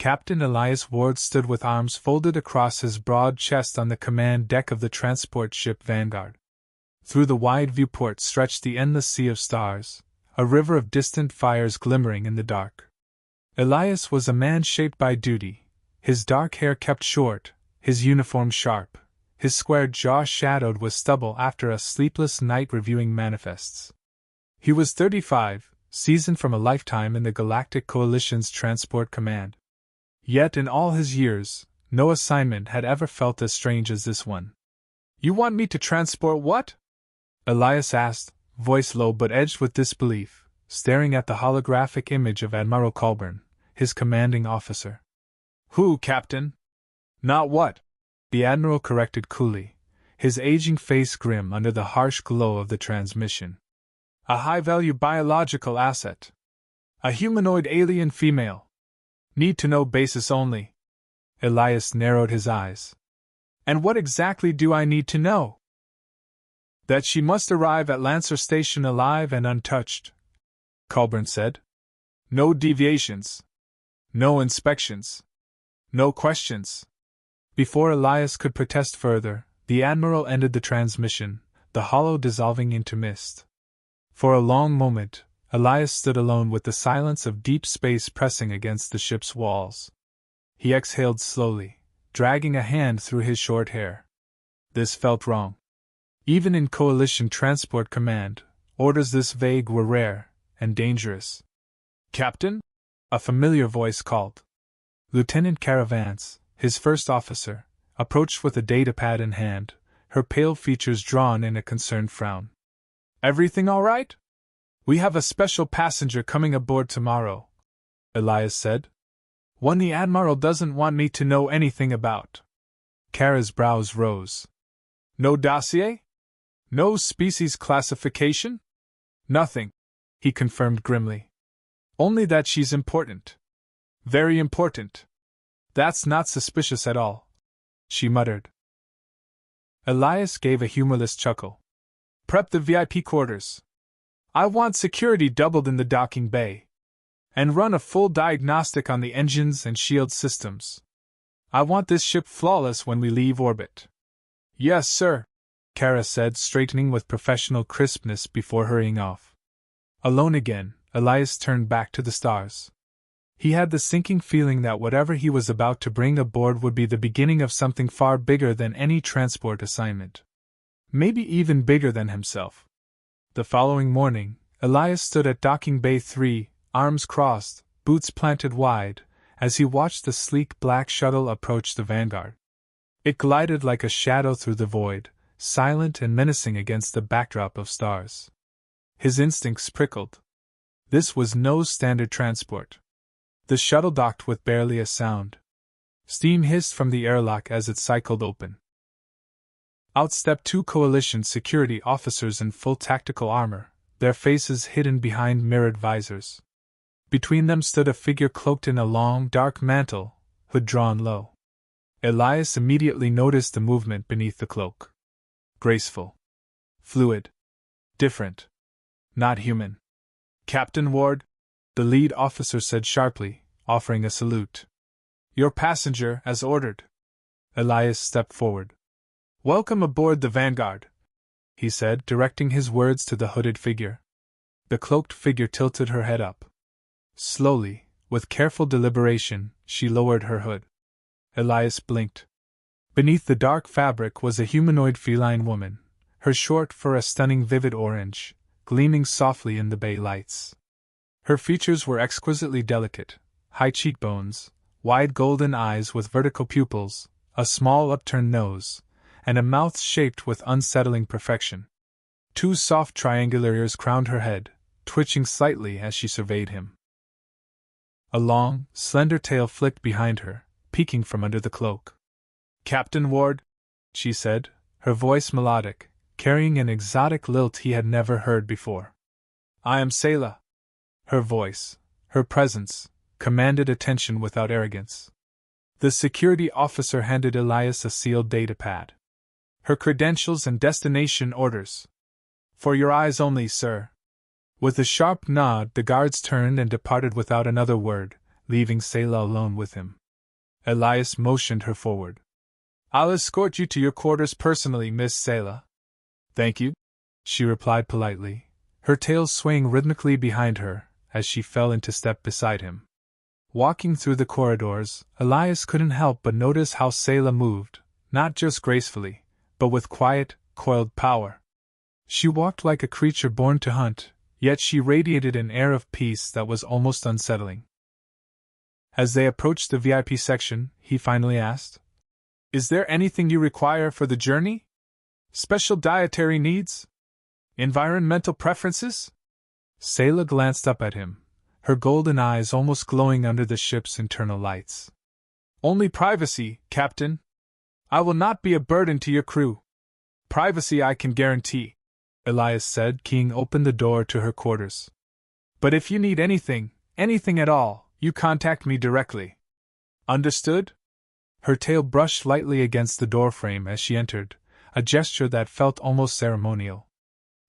Captain Elias Ward stood with arms folded across his broad chest on the command deck of the transport ship Vanguard. Through the wide viewport stretched the endless sea of stars, a river of distant fires glimmering in the dark. Elias was a man shaped by duty, his dark hair kept short, his uniform sharp, his square jaw shadowed with stubble after a sleepless night reviewing manifests. He was 35, seasoned from a lifetime in the Galactic Coalition's Transport Command. Yet in all his years, no assignment had ever felt as strange as this one. "You want me to transport what?" Elias asked, voice low but edged with disbelief, staring at the holographic image of Admiral Colburn, his commanding officer. "Who, Captain?" "Not what," the Admiral corrected coolly, his aging face grim under the harsh glow of the transmission. "A high-value biological asset. A humanoid alien female. Need to know basis only." Elias narrowed his eyes. "And what exactly do I need to know?" "That she must arrive at Lancer Station alive and untouched," Colburn said. "No deviations. No inspections. No questions." Before Elias could protest further, the Admiral ended the transmission, the hollow dissolving into mist. For a long moment, Elias stood alone with the silence of deep space pressing against the ship's walls. He exhaled slowly, dragging a hand through his short hair. This felt wrong. Even in Coalition Transport Command, orders this vague were rare and dangerous. "Captain?" a familiar voice called. Lieutenant Caravans, his first officer, approached with a datapad in hand, her pale features drawn in a concerned frown. "Everything all right? We have a special passenger coming aboard tomorrow," Elias said. "One the Admiral doesn't want me to know anything about." Kara's brows rose. "No dossier? No species classification?" "Nothing," he confirmed grimly. "Only that she's important. Very important. That's not suspicious at all," she muttered. Elias gave a humorless chuckle. "Prep the VIP quarters. I want security doubled in the docking bay. And run a full diagnostic on the engines and shield systems. I want this ship flawless when we leave orbit." "Yes, sir," Kara said, straightening with professional crispness before hurrying off. Alone again, Elias turned back to the stars. He had the sinking feeling that whatever he was about to bring aboard would be the beginning of something far bigger than any transport assignment. Maybe even bigger than himself. The following morning, Elias stood at Docking Bay 3, arms crossed, boots planted wide, as he watched the sleek black shuttle approach the Vanguard. It glided like a shadow through the void, silent and menacing against the backdrop of stars. His instincts prickled. This was no standard transport. The shuttle docked with barely a sound. Steam hissed from the airlock as it cycled open. Out stepped two Coalition security officers in full tactical armor, their faces hidden behind mirrored visors. Between them stood a figure cloaked in a long, dark mantle, hood drawn low. Elias immediately noticed the movement beneath the cloak. Graceful. Fluid. Different. Not human. "Captain Ward," the lead officer said sharply, offering a salute. "Your passenger, as ordered." Elias stepped forward. "Welcome aboard the Vanguard," he said, directing his words to the hooded figure. The cloaked figure tilted her head up. Slowly, with careful deliberation, she lowered her hood. Elias blinked. Beneath the dark fabric was a humanoid feline woman, her short fur a stunning vivid orange, gleaming softly in the bay lights. Her features were exquisitely delicate, high cheekbones, wide golden eyes with vertical pupils, a small upturned nose, and a mouth shaped with unsettling perfection. Two soft triangular ears crowned her head, twitching slightly as she surveyed him. A long, slender tail flicked behind her, peeking from under the cloak. "Captain Ward," she said, her voice melodic, carrying an exotic lilt he had never heard before. "I am Selah." Her voice, her presence, commanded attention without arrogance. The security officer handed Elias a sealed datapad. "Her credentials and destination orders. For your eyes only, sir." With a sharp nod, the guards turned and departed without another word, leaving Selah alone with him. Elias motioned her forward. "I'll escort you to your quarters personally, Miss Selah." "Thank you," she replied politely, her tail swaying rhythmically behind her as she fell into step beside him. Walking through the corridors, Elias couldn't help but notice how Selah moved, not just gracefully, but with quiet, coiled power. She walked like a creature born to hunt, yet she radiated an air of peace that was almost unsettling. As they approached the VIP section, he finally asked, "Is there anything you require for the journey? Special dietary needs? Environmental preferences?" Selah glanced up at him, her golden eyes almost glowing under the ship's internal lights. "Only privacy, Captain. I will not be a burden to your crew. Privacy I can guarantee," Elias said, keying open the door to her quarters. "But if you need anything at all, you contact me directly. Understood?" Her tail brushed lightly against the doorframe as she entered, a gesture that felt almost ceremonial.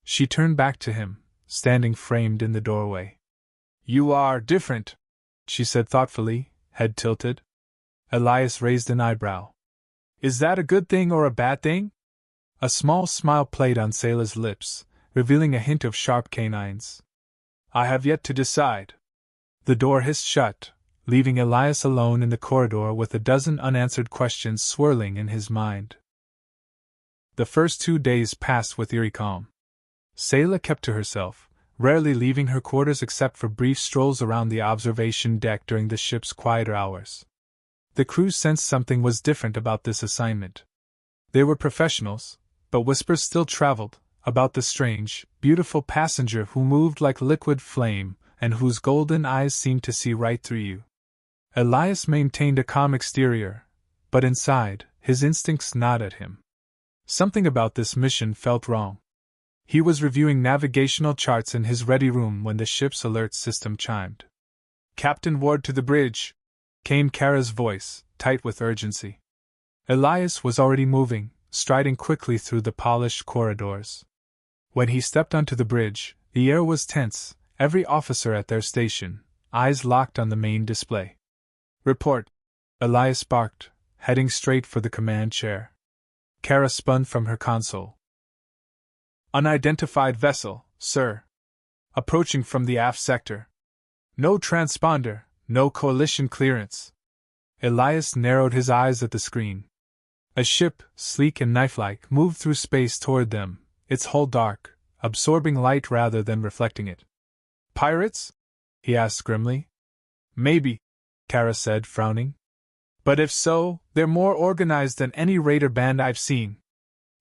She turned back to him, standing framed in the doorway. "You are different," she said thoughtfully, head tilted. Elias raised an eyebrow. "Is that a good thing or a bad thing?" A small smile played on Selah's lips, revealing a hint of sharp canines. "I have yet to decide." The door hissed shut, leaving Elias alone in the corridor with a dozen unanswered questions swirling in his mind. The first 2 days passed with eerie calm. Selah kept to herself, rarely leaving her quarters except for brief strolls around the observation deck during the ship's quieter hours. The crew sensed something was different about this assignment. They were professionals, but whispers still traveled about the strange, beautiful passenger who moved like liquid flame and whose golden eyes seemed to see right through you. Elias maintained a calm exterior, but inside, his instincts gnawed at him. Something about this mission felt wrong. He was reviewing navigational charts in his ready room when the ship's alert system chimed. "Captain Ward to the bridge," came Kara's voice, tight with urgency. Elias was already moving, striding quickly through the polished corridors. When he stepped onto the bridge, the air was tense, every officer at their station, eyes locked on the main display. "Report," Elias barked, heading straight for the command chair. Kara spun from her console. "Unidentified vessel, sir. Approaching from the aft sector. No transponder, no coalition clearance." Elias narrowed his eyes at the screen. A ship, sleek and knife-like, moved through space toward them, its hull dark, absorbing light rather than reflecting it. "Pirates?" he asked grimly. "Maybe," Kara said, frowning. "But if so, they're more organized than any raider band I've seen.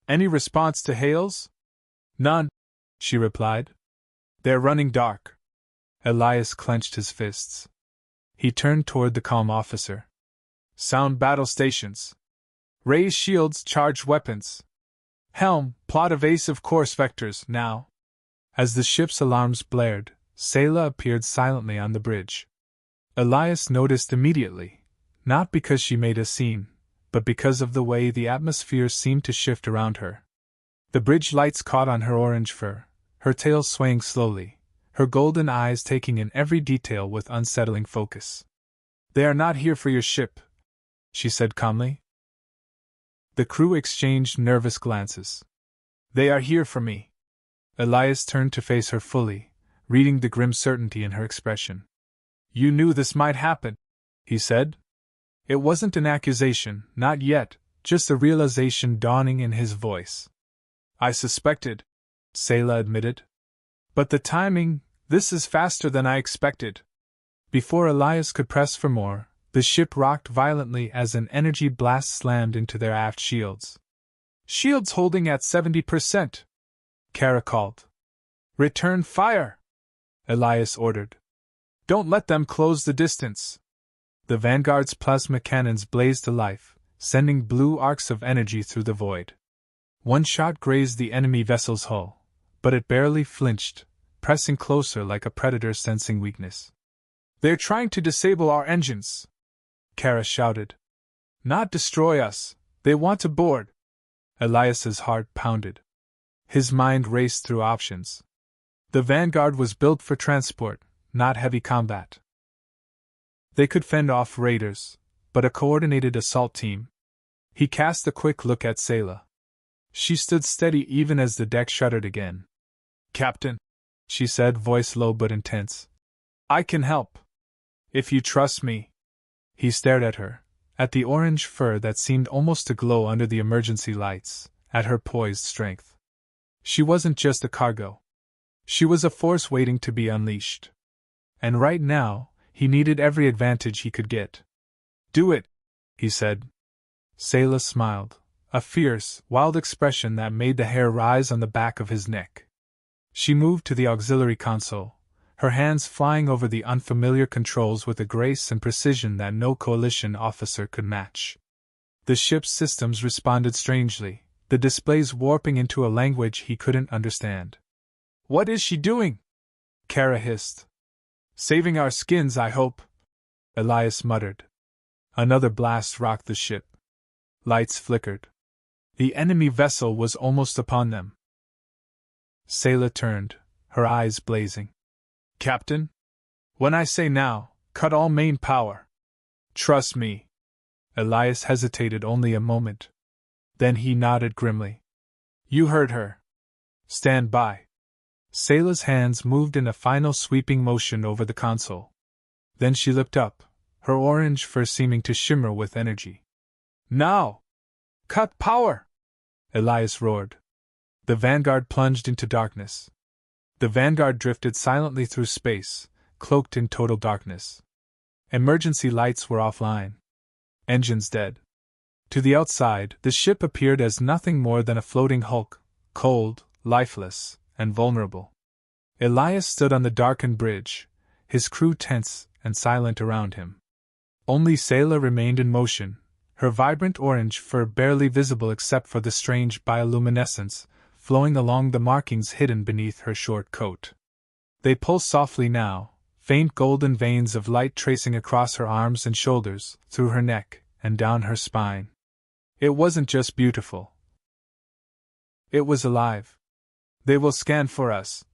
Any response to hails?" "None," she replied. "They're running dark." Elias clenched his fists. He turned toward the calm officer. "Sound battle stations. Raise shields, charge weapons. Helm, plot evasive course vectors, now." As the ship's alarms blared, Selah appeared silently on the bridge. Elias noticed immediately, not because she made a scene, but because of the way the atmosphere seemed to shift around her. The bridge lights caught on her orange fur, her tail swaying slowly, her golden eyes taking in every detail with unsettling focus. "They are not here for your ship," she said calmly. The crew exchanged nervous glances. "They are here for me." Elias turned to face her fully, reading the grim certainty in her expression. "You knew this might happen," he said. It wasn't an accusation, not yet, just a realization dawning in his voice. "I suspected," Selah admitted. "But the timing, this is faster than I expected." Before Elias could press for more, the ship rocked violently as an energy blast slammed into their aft shields. "Shields holding at 70%, Kara called. "Return fire," Elias ordered. "Don't let them close the distance." The Vanguard's plasma cannons blazed to life, sending blue arcs of energy through the void. One shot grazed the enemy vessel's hull, but it barely flinched, pressing closer like a predator sensing weakness. "They're trying to disable our engines," Kara shouted. "Not destroy us, they want to board." Elias's heart pounded. His mind raced through options. The Vanguard was built for transport, not heavy combat. They could fend off raiders, but a coordinated assault team. He cast a quick look at Sayla. She stood steady even as the deck shuddered again. Captain, she said, voice low but intense. I can help. If you trust me. He stared at her, at the orange fur that seemed almost to glow under the emergency lights, at her poised strength. She wasn't just a cargo. She was a force waiting to be unleashed. And right now, he needed every advantage he could get. Do it, he said. Sayla smiled, a fierce, wild expression that made the hair rise on the back of his neck. She moved to the auxiliary console, her hands flying over the unfamiliar controls with a grace and precision that no coalition officer could match. The ship's systems responded strangely, the displays warping into a language he couldn't understand. What is she doing? Kara hissed. Saving our skins, I hope, Elias muttered. Another blast rocked the ship. Lights flickered. The enemy vessel was almost upon them. Sayla turned, her eyes blazing. Captain? When I say now, cut all main power. Trust me. Elias hesitated only a moment. Then he nodded grimly. You heard her. Stand by. Sayla's hands moved in a final sweeping motion over the console. Then she looked up, her orange fur seeming to shimmer with energy. Now! Cut power! Elias roared. The Vanguard plunged into darkness. The Vanguard drifted silently through space, cloaked in total darkness. Emergency lights were offline. Engines dead. To the outside, the ship appeared as nothing more than a floating hulk, cold, lifeless, and vulnerable. Elias stood on the darkened bridge, his crew tense and silent around him. Only Sayla remained in motion, her vibrant orange fur barely visible except for the strange bioluminescence flowing along the markings hidden beneath her short coat. They pulsed softly now, faint golden veins of light tracing across her arms and shoulders, through her neck, and down her spine. It wasn't just beautiful. It was alive. They will scan for us,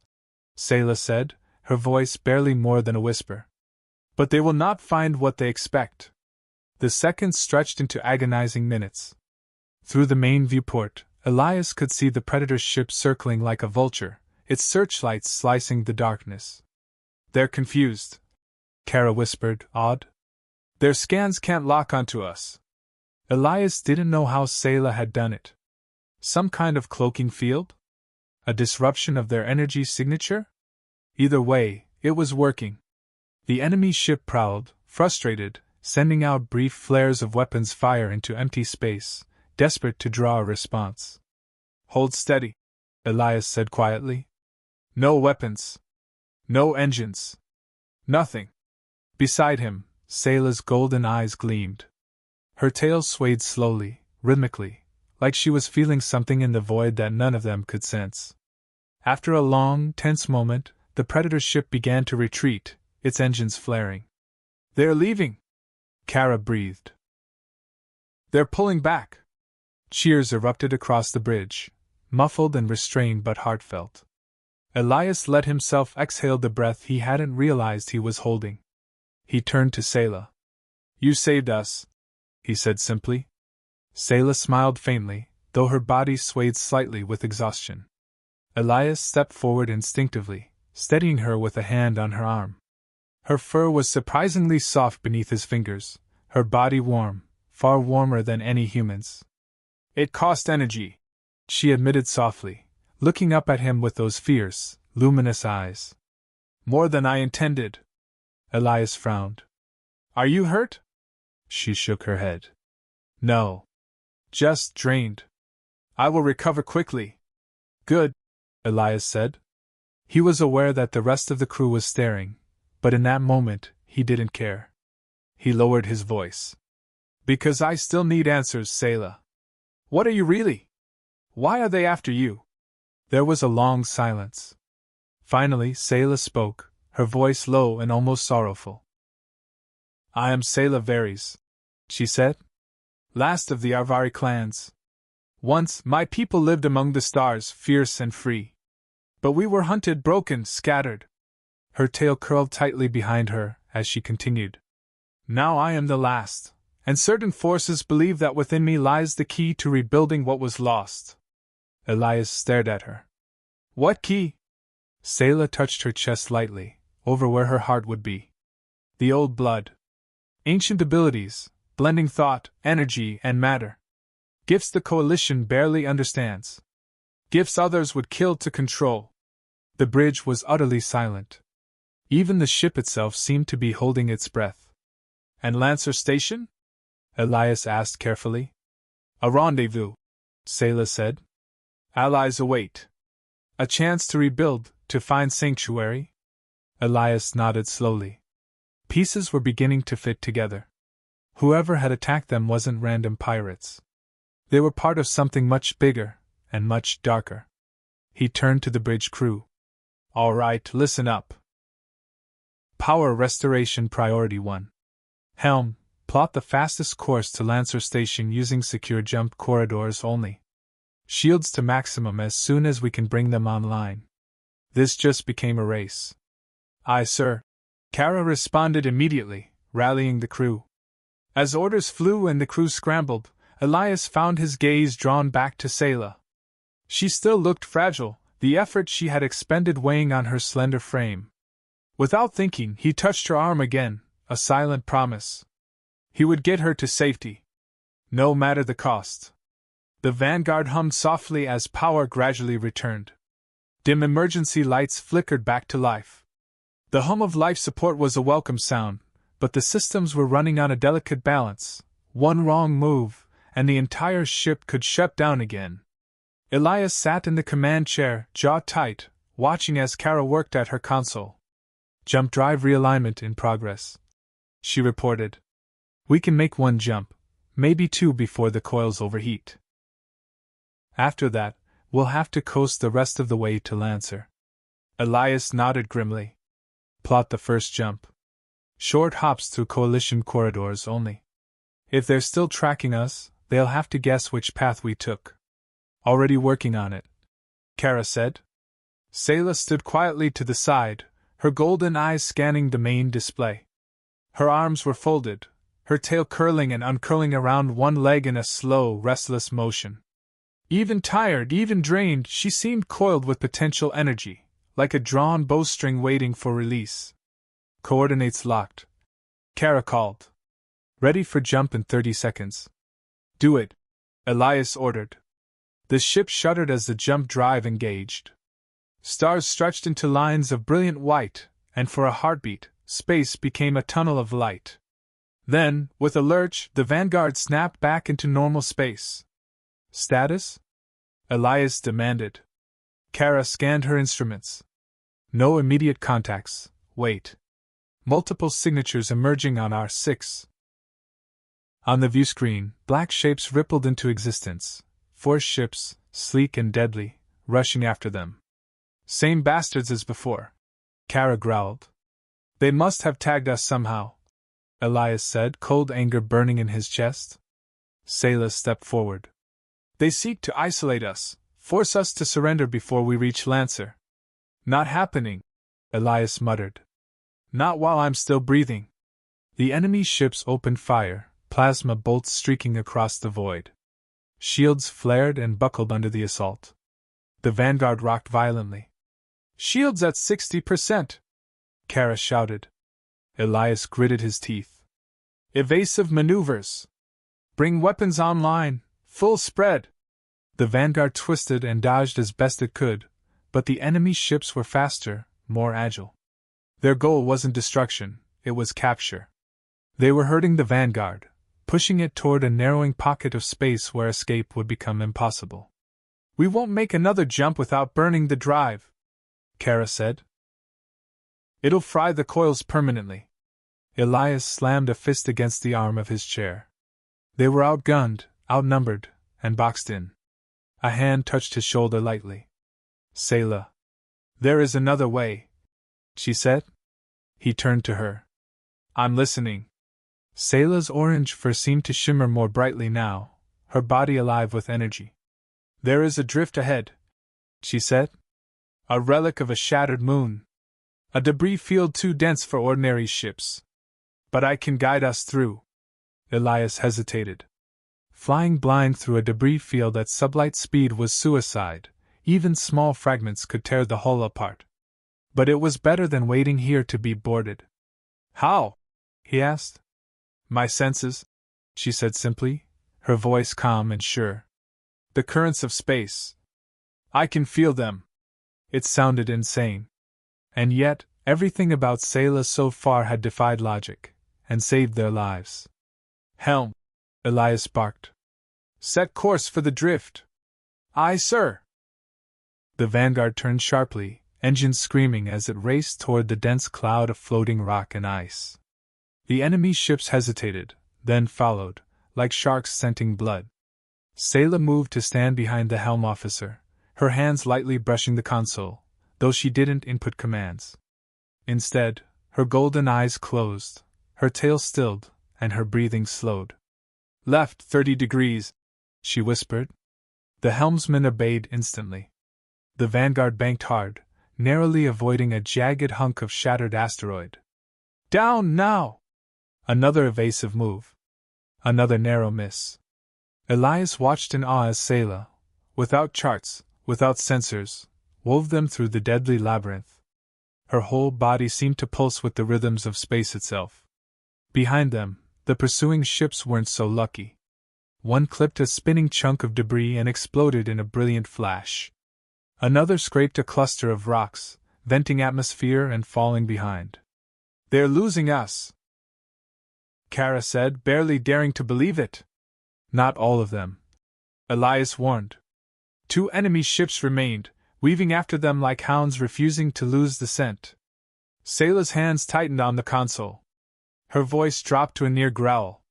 Sayla said, her voice barely more than a whisper. But they will not find what they expect. The seconds stretched into agonizing minutes. Through the main viewport, Elias could see the Predator's ship circling like a vulture, its searchlights slicing the darkness. They're confused, Kara whispered, awed. Their scans can't lock onto us. Elias didn't know how Sayla had done it. Some kind of cloaking field? A disruption of their energy signature? Either way, it was working. The enemy ship prowled, frustrated, sending out brief flares of weapons fire into empty space, desperate to draw a response. Hold steady, Elias said quietly. No weapons. No engines. Nothing. Beside him, Sayla's golden eyes gleamed. Her tail swayed slowly, rhythmically, like she was feeling something in the void that none of them could sense. After a long, tense moment, the Predator's ship began to retreat, its engines flaring. They're leaving, Kara breathed. They're pulling back. Cheers erupted across the bridge, muffled and restrained but heartfelt. Elias let himself exhale the breath he hadn't realized he was holding. He turned to Sayla. You saved us, he said simply. Sayla smiled faintly, though her body swayed slightly with exhaustion. Elias stepped forward instinctively, steadying her with a hand on her arm. Her fur was surprisingly soft beneath his fingers, her body warm, far warmer than any human's. It cost energy, she admitted softly, looking up at him with those fierce, luminous eyes. More than I intended. Elias frowned. Are you hurt? She shook her head. No. Just drained. I will recover quickly. Good, Elias said. He was aware that the rest of the crew was staring, but in that moment, he didn't care. He lowered his voice. Because I still need answers, Sayla. What are you really? Why are they after you? There was a long silence. Finally, Sayla spoke, her voice low and almost sorrowful. I am Sayla Varys, she said. Last of the Arvari clans. Once, my people lived among the stars, fierce and free. But we were hunted, broken, scattered. Her tail curled tightly behind her as she continued. Now I am the last, and certain forces believe that within me lies the key to rebuilding what was lost. Elias stared at her. What key? Selah touched her chest lightly, over where her heart would be. The old blood. Ancient abilities, blending thought, energy, and matter. Gifts the Coalition barely understands. Gifts others would kill to control. The bridge was utterly silent. Even the ship itself seemed to be holding its breath. And Lancer Station? Elias asked carefully. A rendezvous, Selah said. Allies await. A chance to rebuild, to find sanctuary? Elias nodded slowly. Pieces were beginning to fit together. Whoever had attacked them wasn't random pirates. They were part of something much bigger, and much darker. He turned to the bridge crew. All right, listen up. Power restoration priority 1. Helm, plot the fastest course to Lancer Station using secure jump corridors only. Shields to maximum as soon as we can bring them online. This just became a race. Aye, sir. Kara responded immediately, rallying the crew. As orders flew and the crew scrambled, Elias found his gaze drawn back to Selah. She still looked fragile, the effort she had expended weighing on her slender frame. Without thinking, he touched her arm again, a silent promise. He would get her to safety. No matter the cost. The Vanguard hummed softly as power gradually returned. Dim emergency lights flickered back to life. The hum of life support was a welcome sound, but the systems were running on a delicate balance. One wrong move, and the entire ship could shut down again. Elias sat in the command chair, jaw tight, watching as Kara worked at her console. Jump drive realignment in progress, she reported. We can make one jump, maybe two before the coils overheat. After that, we'll have to coast the rest of the way to Lancer. Elias nodded grimly. Plot the first jump. Short hops through Coalition corridors only. If they're still tracking us, they'll have to guess which path we took. Already working on it, Kara said. Selah stood quietly to the side, her golden eyes scanning the main display. Her arms were folded, her tail curling and uncurling around one leg in a slow, restless motion. Even tired, even drained, she seemed coiled with potential energy, like a drawn bowstring waiting for release. Coordinates locked, Kara called. Ready for jump in 30 seconds. Do it, Elias ordered. The ship shuddered as the jump drive engaged. Stars stretched into lines of brilliant white, and for a heartbeat, space became a tunnel of light. Then, with a lurch, the Vanguard snapped back into normal space. Status? Elias demanded. Kara scanned her instruments. No immediate contacts. Wait. Multiple signatures emerging on R6. On the view screen, black shapes rippled into existence. 4 ships, sleek and deadly, rushing after them. Same bastards as before, Kara growled. They must have tagged us somehow, Elias said, cold anger burning in his chest. Selah stepped forward. They seek to isolate us, force us to surrender before we reach Lancer. Not happening, Elias muttered. Not while I'm still breathing. The enemy ships opened fire, plasma bolts streaking across the void. Shields flared and buckled under the assault. The Vanguard rocked violently. Shields at 60%, Kara shouted. Elias gritted his teeth. Evasive maneuvers. Bring weapons online, full spread. The Vanguard twisted and dodged as best it could, but the enemy ships were faster, more agile. Their goal wasn't destruction, it was capture. They were hurting the Vanguard, pushing it toward a narrowing pocket of space where escape would become impossible. We won't make another jump without burning the drive, Kara said. It'll fry the coils permanently. Elias slammed a fist against the arm of his chair. They were outgunned, outnumbered, and boxed in. A hand touched his shoulder lightly. Selah. There is another way, she said. He turned to her. I'm listening. Selah's orange fur seemed to shimmer more brightly now, her body alive with energy. There is a drift ahead, she said. A relic of a shattered moon. A debris field too dense for ordinary ships. But I can guide us through. Elias hesitated. Flying blind through a debris field at sublight speed was suicide. Even small fragments could tear the hull apart. But it was better than waiting here to be boarded. How? He asked. My senses, she said simply, her voice calm and sure. The currents of space. I can feel them. It sounded insane. And yet, everything about Selah so far had defied logic, and saved their lives. Helm, Elias barked. Set course for the drift. Aye, sir. The Vanguard turned sharply, engines screaming as it raced toward the dense cloud of floating rock and ice. The enemy's ships hesitated, then followed, like sharks scenting blood. Selah moved to stand behind the helm officer, her hands lightly brushing the console, though she didn't input commands. Instead, her golden eyes closed, her tail stilled, and her breathing slowed. Left 30 degrees, she whispered. The helmsman obeyed instantly. The Vanguard banked hard, narrowly avoiding a jagged hunk of shattered asteroid. Down now! Another evasive move. Another narrow miss. Elias watched in awe as Selah, without charts, without sensors, wove them through the deadly labyrinth. Her whole body seemed to pulse with the rhythms of space itself. Behind them, the pursuing ships weren't so lucky. One clipped a spinning chunk of debris and exploded in a brilliant flash. Another scraped a cluster of rocks, venting atmosphere and falling behind. They're losing us, Kara said, barely daring to believe it. Not all of them, Elias warned. 2 enemy ships remained, weaving after them like hounds refusing to lose the scent. Selah's hands tightened on the console. Her voice dropped to a near growl.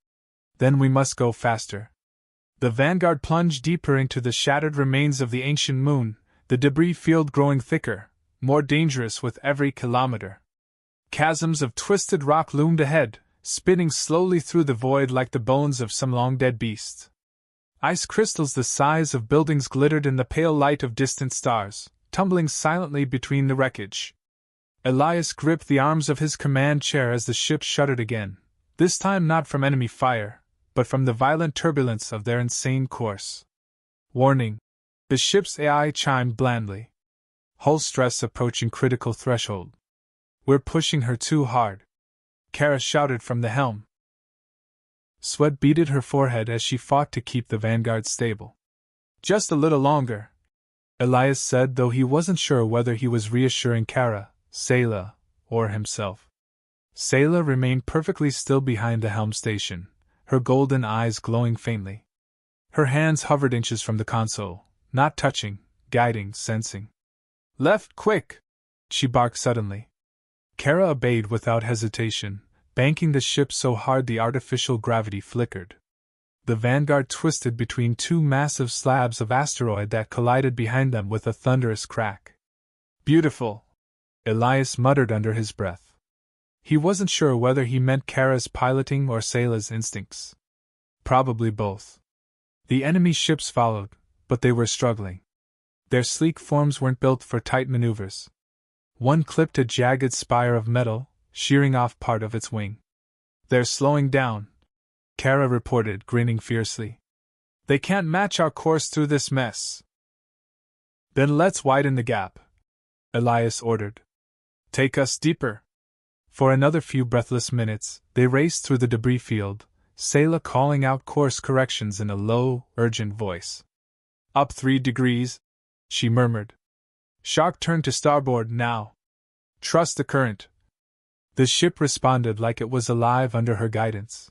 Then we must go faster. The Vanguard plunged deeper into the shattered remains of the ancient moon, the debris field growing thicker, more dangerous with every kilometer. Chasms of twisted rock loomed ahead, spinning slowly through the void like the bones of some long-dead beast. Ice crystals the size of buildings glittered in the pale light of distant stars, tumbling silently between the wreckage. Elias gripped the arms of his command chair as the ship shuddered again, this time not from enemy fire, but from the violent turbulence of their insane course. Warning! The ship's AI chimed blandly. Hull stress approaching critical threshold. We're pushing her too hard. Kara shouted from the helm. Sweat beaded her forehead as she fought to keep the Vanguard stable. Just a little longer, Elias said, though he wasn't sure whether he was reassuring Kara, Selah, or himself. Selah remained perfectly still behind the helm station, her golden eyes glowing faintly. Her hands hovered inches from the console, not touching, guiding, sensing. Left, quick! She barked suddenly. Kara obeyed without hesitation, banking the ship so hard the artificial gravity flickered. The Vanguard twisted between 2 massive slabs of asteroid that collided behind them with a thunderous crack. Beautiful! Elias muttered under his breath. He wasn't sure whether he meant Kara's piloting or Selah's instincts. Probably both. The enemy ships followed, but they were struggling. Their sleek forms weren't built for tight maneuvers. One clipped a jagged spire of metal, shearing off part of its wing. They're slowing down, Kara reported, grinning fiercely. They can't match our course through this mess. Then let's widen the gap, Elias ordered. Take us deeper. For another few breathless minutes, they raced through the debris field, Selah calling out course corrections in a low, urgent voice. Up 3 degrees, she murmured. Shark turned to starboard now. Trust the current. The ship responded like it was alive under her guidance.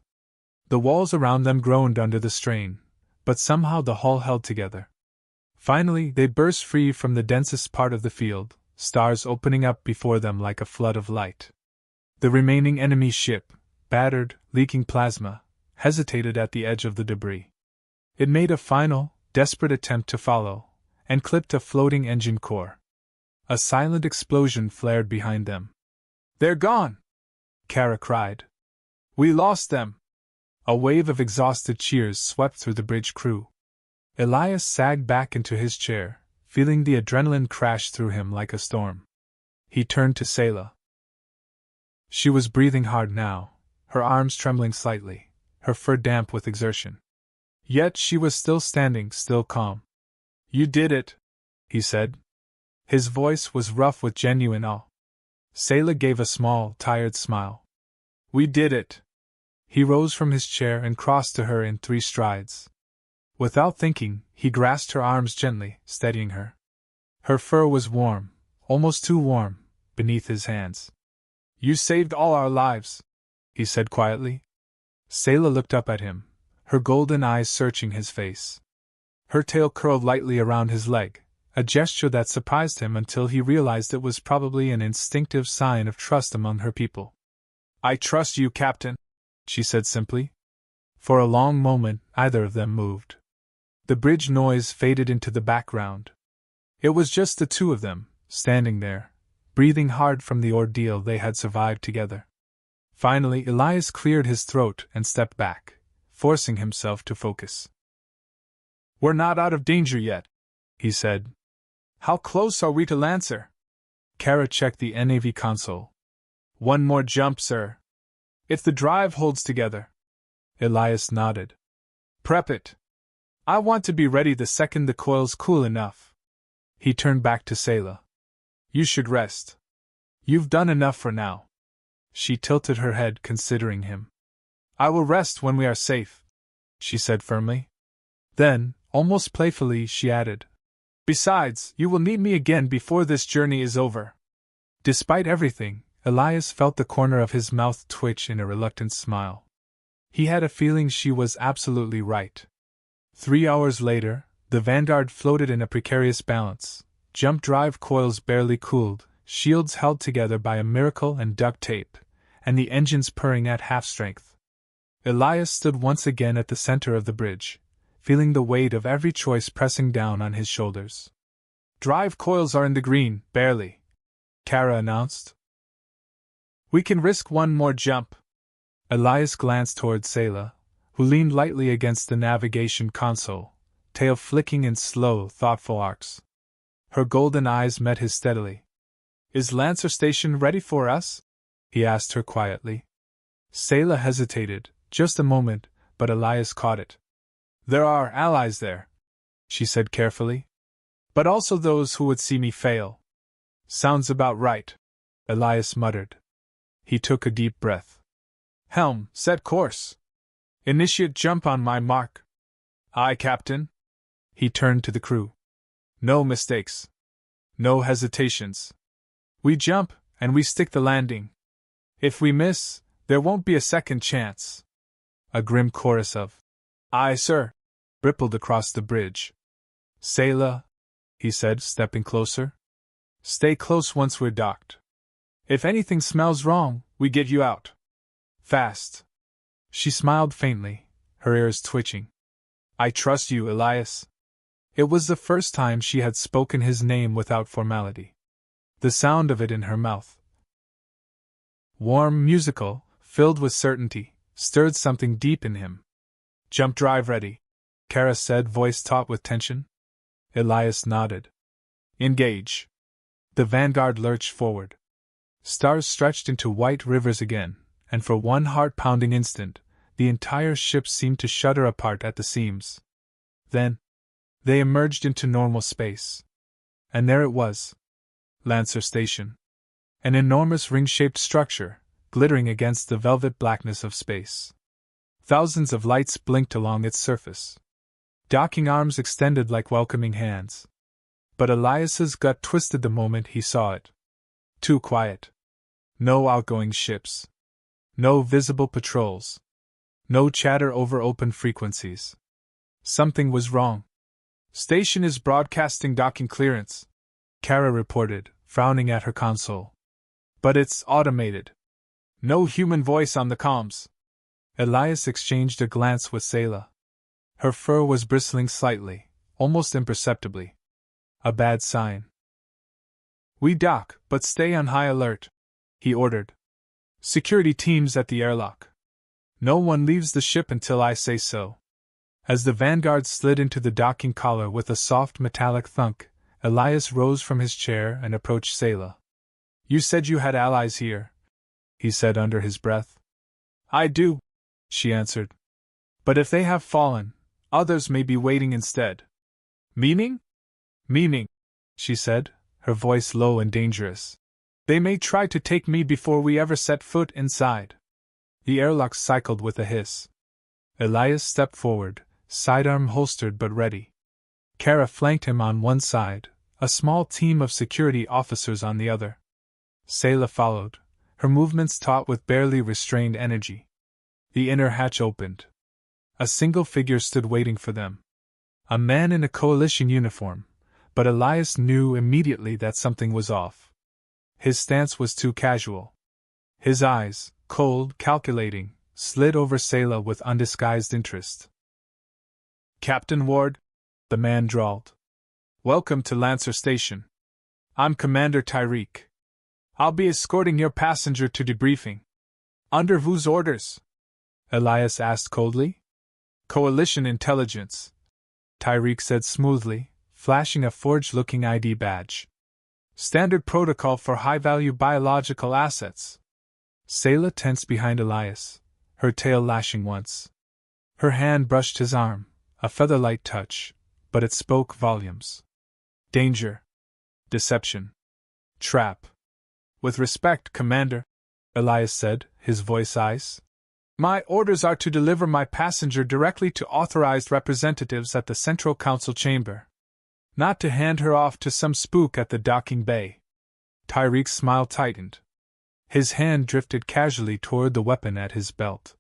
The walls around them groaned under the strain, but somehow the hull held together. Finally, they burst free from the densest part of the field, stars opening up before them like a flood of light. The remaining enemy ship, battered, leaking plasma, hesitated at the edge of the debris. It made a final, desperate attempt to follow, and clipped a floating engine core. A silent explosion flared behind them. They're gone! Kara cried. We lost them! A wave of exhausted cheers swept through the bridge crew. Elias sagged back into his chair, feeling the adrenaline crash through him like a storm. He turned to Selah. She was breathing hard now, her arms trembling slightly, her fur damp with exertion. Yet she was still standing, still calm. "You did it," he said. His voice was rough with genuine awe. Sayla gave a small, tired smile. "We did it." He rose from his chair and crossed to her in 3 strides. Without thinking, he grasped her arms gently, steadying her. Her fur was warm, almost too warm, beneath his hands. "You saved all our lives," he said quietly. Sayla looked up at him, her golden eyes searching his face. Her tail curled lightly around his leg, a gesture that surprised him until he realized it was probably an instinctive sign of trust among her people. "I trust you, Captain," she said simply. For a long moment, neither of them moved. The bridge noise faded into the background. It was just the two of them, standing there, breathing hard from the ordeal they had survived together. Finally, Elias cleared his throat and stepped back, forcing himself to focus. "We're not out of danger yet," he said. "How close are we to Lancer?" Kara checked the NAV console. "One more jump, sir. If the drive holds together." Elias nodded. "Prep it. I want to be ready the second the coil's cool enough." He turned back to Sayla. "You should rest. You've done enough for now." She tilted her head, considering him. "I will rest when we are safe," she said firmly. Then, almost playfully, she added, "Besides, you will need me again before this journey is over." Despite everything, Elias felt the corner of his mouth twitch in a reluctant smile. He had a feeling she was absolutely right. 3 hours later, the Vanguard floated in a precarious balance, jump drive coils barely cooled, shields held together by a miracle and duct tape, and the engines purring at half strength. Elias stood once again at the center of the bridge, feeling the weight of every choice pressing down on his shoulders. "Drive coils are in the green, barely," Kara announced. "We can risk one more jump." Elias glanced toward Sayla, who leaned lightly against the navigation console, tail flicking in slow, thoughtful arcs. Her golden eyes met his steadily. "Is Lancer Station ready for us?" he asked her quietly. Sayla hesitated, just a moment, but Elias caught it. "There are allies there," she said carefully. "But also those who would see me fail." "Sounds about right," Elias muttered. He took a deep breath. "Helm, set course. Initiate jump on my mark." "Aye, Captain." He turned to the crew. "No mistakes. No hesitations. We jump, and we stick the landing. If we miss, there won't be a second chance." A grim chorus of "Aye, sir," rippled across the bridge. "Sayla," he said, stepping closer. "Stay close once we're docked. If anything smells wrong, we get you out. Fast." She smiled faintly, her ears twitching. "I trust you, Elias." It was the first time she had spoken his name without formality. The sound of it in her mouth, warm, musical, filled with certainty, stirred something deep in him. "Jump drive ready," Kara said, voice taut with tension. Elias nodded. "Engage." The Vanguard lurched forward. Stars stretched into white rivers again, and for one heart-pounding instant, the entire ship seemed to shudder apart at the seams. Then, they emerged into normal space. And there it was. Lancer Station. An enormous ring-shaped structure, glittering against the velvet blackness of space. Thousands of lights blinked along its surface. Docking arms extended like welcoming hands. But Elias's gut twisted the moment he saw it. Too quiet. No outgoing ships. No visible patrols. No chatter over open frequencies. Something was wrong. "Station is broadcasting docking clearance," Kara reported, frowning at her console. "But it's automated. No human voice on the comms." Elias exchanged a glance with Sayla. Her fur was bristling slightly, almost imperceptibly. A bad sign. "We dock, but stay on high alert," he ordered. "Security teams at the airlock. No one leaves the ship until I say so." As the Vanguard slid into the docking collar with a soft metallic thunk, Elias rose from his chair and approached Sayla. "You said you had allies here," he said under his breath. I do, she answered. But if they have fallen, others may be waiting instead. Meaning? Meaning, she said, her voice low and dangerous. They may try to take me before we ever set foot inside. The airlock cycled with a hiss. Elias stepped forward, sidearm holstered but ready. Kara flanked him on one side, a small team of security officers on the other. Selah followed, her movements taut with barely restrained energy. The inner hatch opened. A single figure stood waiting for them. A man in a coalition uniform, but Elias knew immediately that something was off. His stance was too casual. His eyes, cold, calculating, slid over Selah with undisguised interest. Captain Ward, the man drawled. Welcome to Lancer Station. I'm Commander Tyreek. I'll be escorting your passenger to debriefing. Under whose orders? Elias asked coldly. Coalition intelligence, Tyreek said smoothly, flashing a forged-looking ID badge. Standard protocol for high-value biological assets. Selah tensed behind Elias, her tail lashing once. Her hand brushed his arm, a feather-light touch, but it spoke volumes. Danger. Deception. Trap. With respect, Commander, Elias said, his voice ice. My orders are to deliver my passenger directly to authorized representatives at the Central Council chamber. Not to hand her off to some spook at the docking bay. Tyreek's smile tightened. His hand drifted casually toward the weapon at his belt.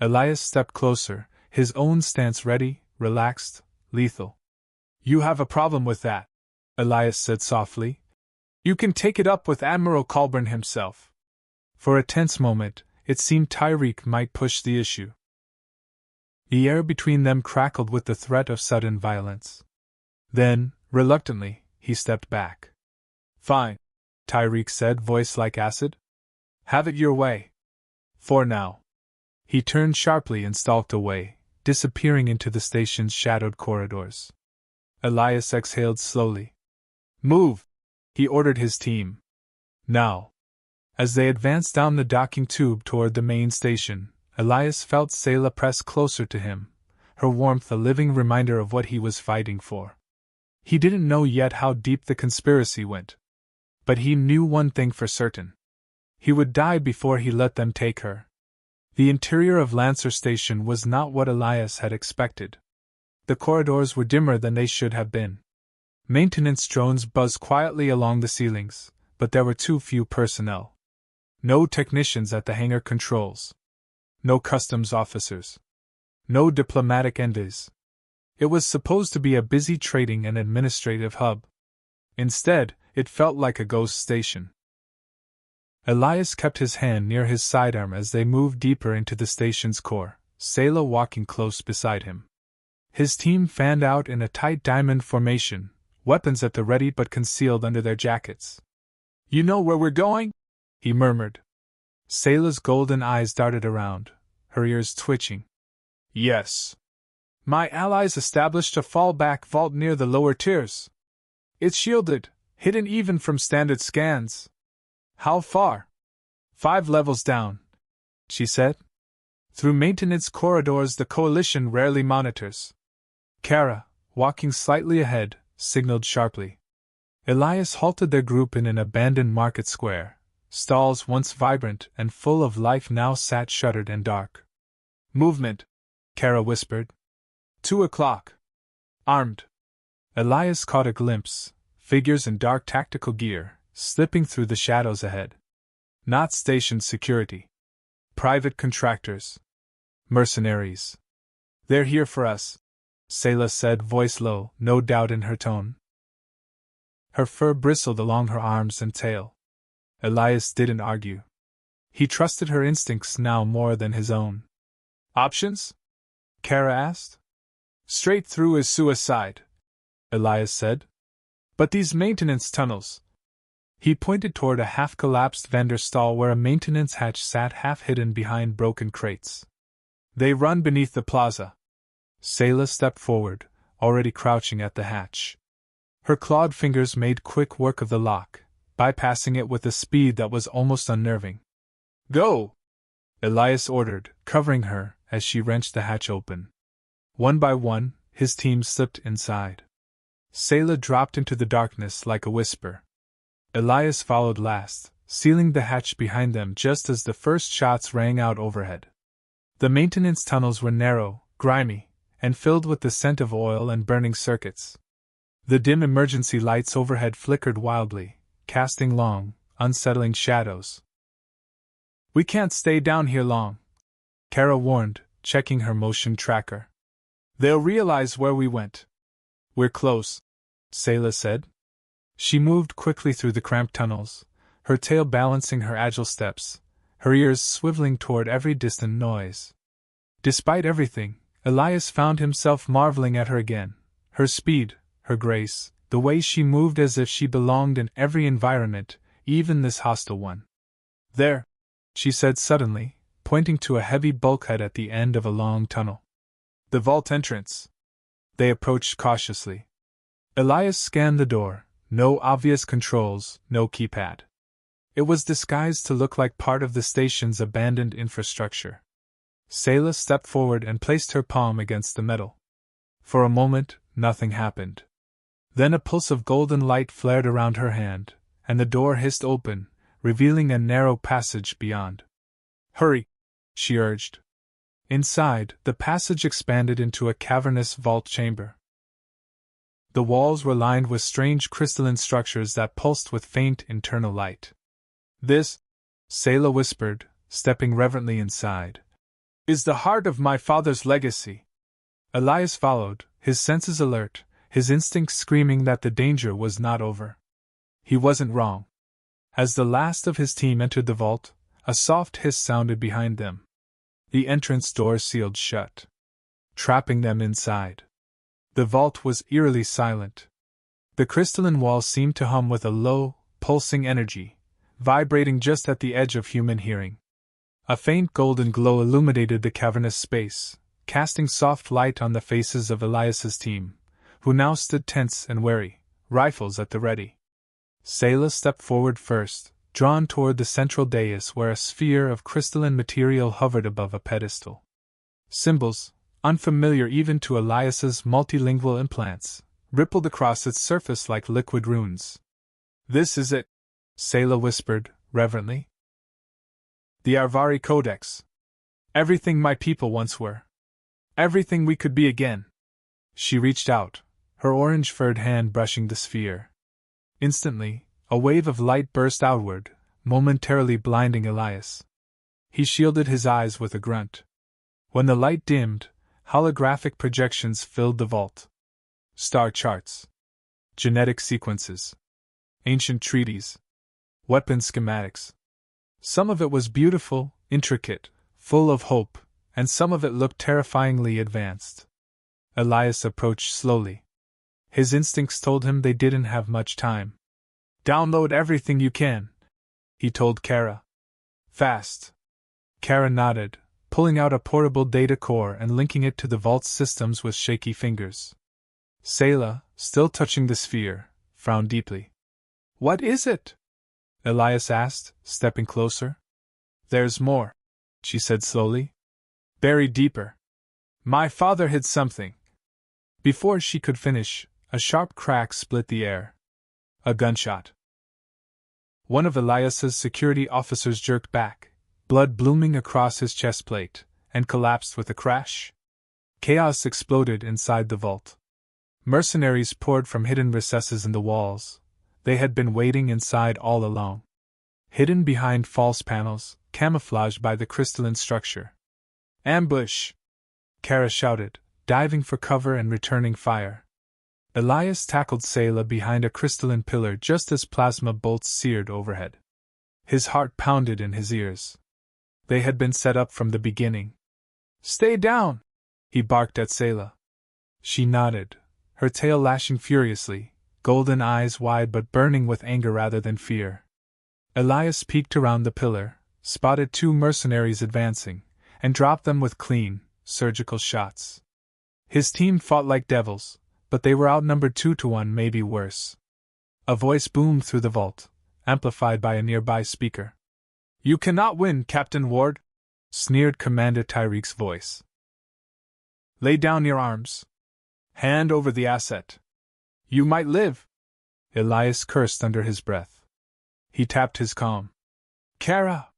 Elias stepped closer, his own stance ready, relaxed, lethal. You have a problem with that, Elias said softly. You can take it up with Admiral Colburn himself. For a tense moment, it seemed Tyreek might push the issue. The air between them crackled with the threat of sudden violence. Then, reluctantly, he stepped back. Fine, Tyreek said, voice like acid. Have it your way. For now. He turned sharply and stalked away, disappearing into the station's shadowed corridors. Elias exhaled slowly. Move, he ordered his team. Now. As they advanced down the docking tube toward the main station, Elias felt Selah press closer to him, her warmth a living reminder of what he was fighting for. He didn't know yet how deep the conspiracy went. But he knew one thing for certain. He would die before he let them take her. The interior of Lancer Station was not what Elias had expected. The corridors were dimmer than they should have been. Maintenance drones buzzed quietly along the ceilings, but there were too few personnel. No technicians at the hangar controls. No customs officers. No diplomatic envoys. It was supposed to be a busy trading and administrative hub. Instead, it felt like a ghost station. Elias kept his hand near his sidearm as they moved deeper into the station's core, Selah walking close beside him. His team fanned out in a tight diamond formation, weapons at the ready but concealed under their jackets. You know where we're going? He murmured. Selah's golden eyes darted around, her ears twitching. Yes. My allies established a fallback vault near the lower tiers. It's shielded, hidden even from standard scans. How far? 5 levels down, she said. Through maintenance corridors the Coalition rarely monitors. Kara, walking slightly ahead, signaled sharply. Elias halted their group in an abandoned market square. Stalls once vibrant and full of life now sat shuttered and dark. Movement, Kara whispered. 2 o'clock. Armed. Elias caught a glimpse, figures in dark tactical gear, slipping through the shadows ahead. Not station security. Private contractors. Mercenaries. They're here for us, Selah said, voice low, no doubt in her tone. Her fur bristled along her arms and tail. Elias didn't argue. He trusted her instincts now more than his own. Options? Kara asked. Straight through is suicide, Elias said. But these maintenance tunnels. He pointed toward a half-collapsed vendor stall where a maintenance hatch sat half-hidden behind broken crates. They run beneath the plaza. Selah stepped forward, already crouching at the hatch. Her clawed fingers made quick work of the lock, bypassing it with a speed that was almost unnerving. Go! Elias ordered, covering her as she wrenched the hatch open. One by one, his team slipped inside. Selah dropped into the darkness like a whisper. Elias followed last, sealing the hatch behind them just as the first shots rang out overhead. The maintenance tunnels were narrow, grimy, and filled with the scent of oil and burning circuits. The dim emergency lights overhead flickered wildly, casting long, unsettling shadows. "We can't stay down here long," Kara warned, checking her motion tracker. "They'll realize where we went." "We're close," Selah said. She moved quickly through the cramped tunnels, her tail balancing her agile steps, her ears swiveling toward every distant noise. Despite everything, Elias found himself marveling at her again, her speed, her grace, the way she moved as if she belonged in every environment, even this hostile one. "There," she said suddenly, pointing to a heavy bulkhead at the end of a long tunnel. "The vault entrance." They approached cautiously. Elias scanned the door, no obvious controls, no keypad. It was disguised to look like part of the station's abandoned infrastructure. Selah stepped forward and placed her palm against the metal. For a moment, nothing happened. Then a pulse of golden light flared around her hand, and the door hissed open, revealing a narrow passage beyond. "Hurry," she urged. Inside, the passage expanded into a cavernous vault chamber. The walls were lined with strange crystalline structures that pulsed with faint internal light. "This," Selah whispered, stepping reverently inside, "is the heart of my father's legacy." Elias followed, his senses alert, his instincts screaming that the danger was not over. He wasn't wrong. As the last of his team entered the vault, a soft hiss sounded behind them. The entrance door sealed shut, trapping them inside. The vault was eerily silent. The crystalline walls seemed to hum with a low, pulsing energy, vibrating just at the edge of human hearing. A faint golden glow illuminated the cavernous space, casting soft light on the faces of Elias's team, who now stood tense and wary, rifles at the ready. Selah stepped forward first, drawn toward the central dais where a sphere of crystalline material hovered above a pedestal. Symbols, unfamiliar even to Elias's multilingual implants, rippled across its surface like liquid runes. "This is it," Selah whispered, reverently. "The Arvari Codex. Everything my people once were. Everything we could be again." She reached out, her orange-furred hand brushing the sphere. Instantly, a wave of light burst outward, momentarily blinding Elias. He shielded his eyes with a grunt. When the light dimmed, holographic projections filled the vault. Star charts, genetic sequences, ancient treaties, weapon schematics. Some of it was beautiful, intricate, full of hope, and some of it looked terrifyingly advanced. Elias approached slowly. His instincts told him they didn't have much time. "Download everything you can," he told Kara. "Fast." Kara nodded, pulling out a portable data core and linking it to the vault's systems with shaky fingers. Selah, still touching the sphere, frowned deeply. "What is it?" Elias asked, stepping closer. "There's more," she said slowly. "Buried deeper. My father hid something." Before she could finish, a sharp crack split the air. A gunshot. One of Elias's security officers jerked back, blood blooming across his chest plate, and collapsed with a crash. Chaos exploded inside the vault. Mercenaries poured from hidden recesses in the walls. They had been waiting inside all along. Hidden behind false panels, camouflaged by the crystalline structure. "Ambush!" Kara shouted, diving for cover and returning fire. Elias tackled Selah behind a crystalline pillar just as plasma bolts seared overhead. His heart pounded in his ears. They had been set up from the beginning. "Stay down!" he barked at Selah. She nodded, her tail lashing furiously, golden eyes wide but burning with anger rather than fear. Elias peeked around the pillar, spotted two mercenaries advancing, and dropped them with clean, surgical shots. His team fought like devils, but they were outnumbered 2-1, maybe worse. A voice boomed through the vault, amplified by a nearby speaker. "You cannot win, Captain Ward. sneered Commander Tyreek's voice. Lay down your arms. Hand over the asset. You might live. Elias cursed under his breath. He tapped his comm. Kara!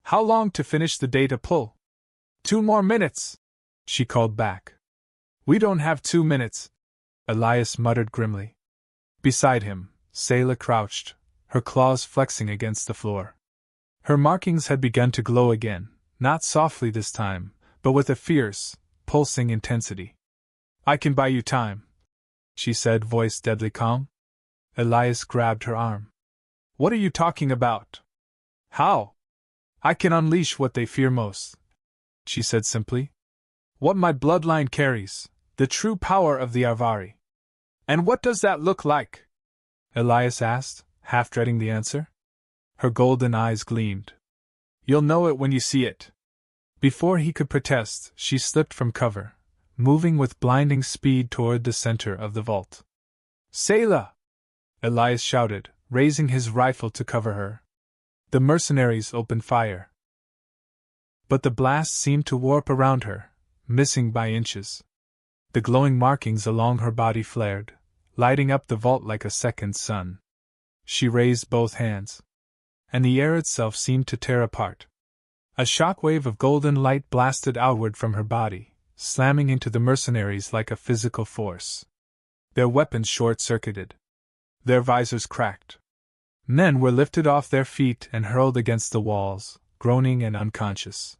How long to finish the data pull? 2 more minutes, she called back. We don't have 2 minutes, Elias muttered grimly. Beside him, Sayla crouched, her claws flexing against the floor. Her markings had begun to glow again, not softly this time, but with a fierce, pulsing intensity. I can buy you time, she said, voice deadly calm. Elias grabbed her arm. What are you talking about? How? I can unleash what they fear most, she said simply. What my bloodline carries, the true power of the Arvari. And what does that look like? Elias asked, half dreading the answer. Her golden eyes gleamed. You'll know it when you see it. Before he could protest, she slipped from cover, moving with blinding speed toward the center of the vault. Sayla! Elias shouted, raising his rifle to cover her. The mercenaries opened fire. But the blast seemed to warp around her, missing by inches. The glowing markings along her body flared, lighting up the vault like a second sun. She raised both hands, and the air itself seemed to tear apart. A shockwave of golden light blasted outward from her body, slamming into the mercenaries like a physical force. Their weapons short-circuited. Their visors cracked. Men were lifted off their feet and hurled against the walls, groaning and unconscious.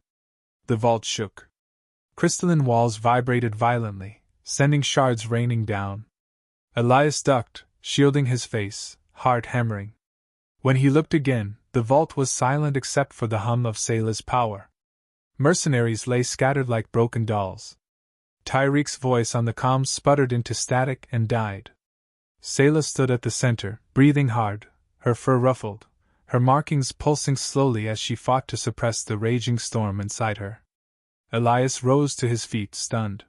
The vault shook. Crystalline walls vibrated violently, sending shards raining down. Elias ducked, shielding his face, heart hammering. When he looked again, the vault was silent except for the hum of Sayla's power. Mercenaries lay scattered like broken dolls. Tyreek's voice on the comms sputtered into static and died. Sayla stood at the center, breathing hard, her fur ruffled, her markings pulsing slowly as she fought to suppress the raging storm inside her. Elias rose to his feet, stunned.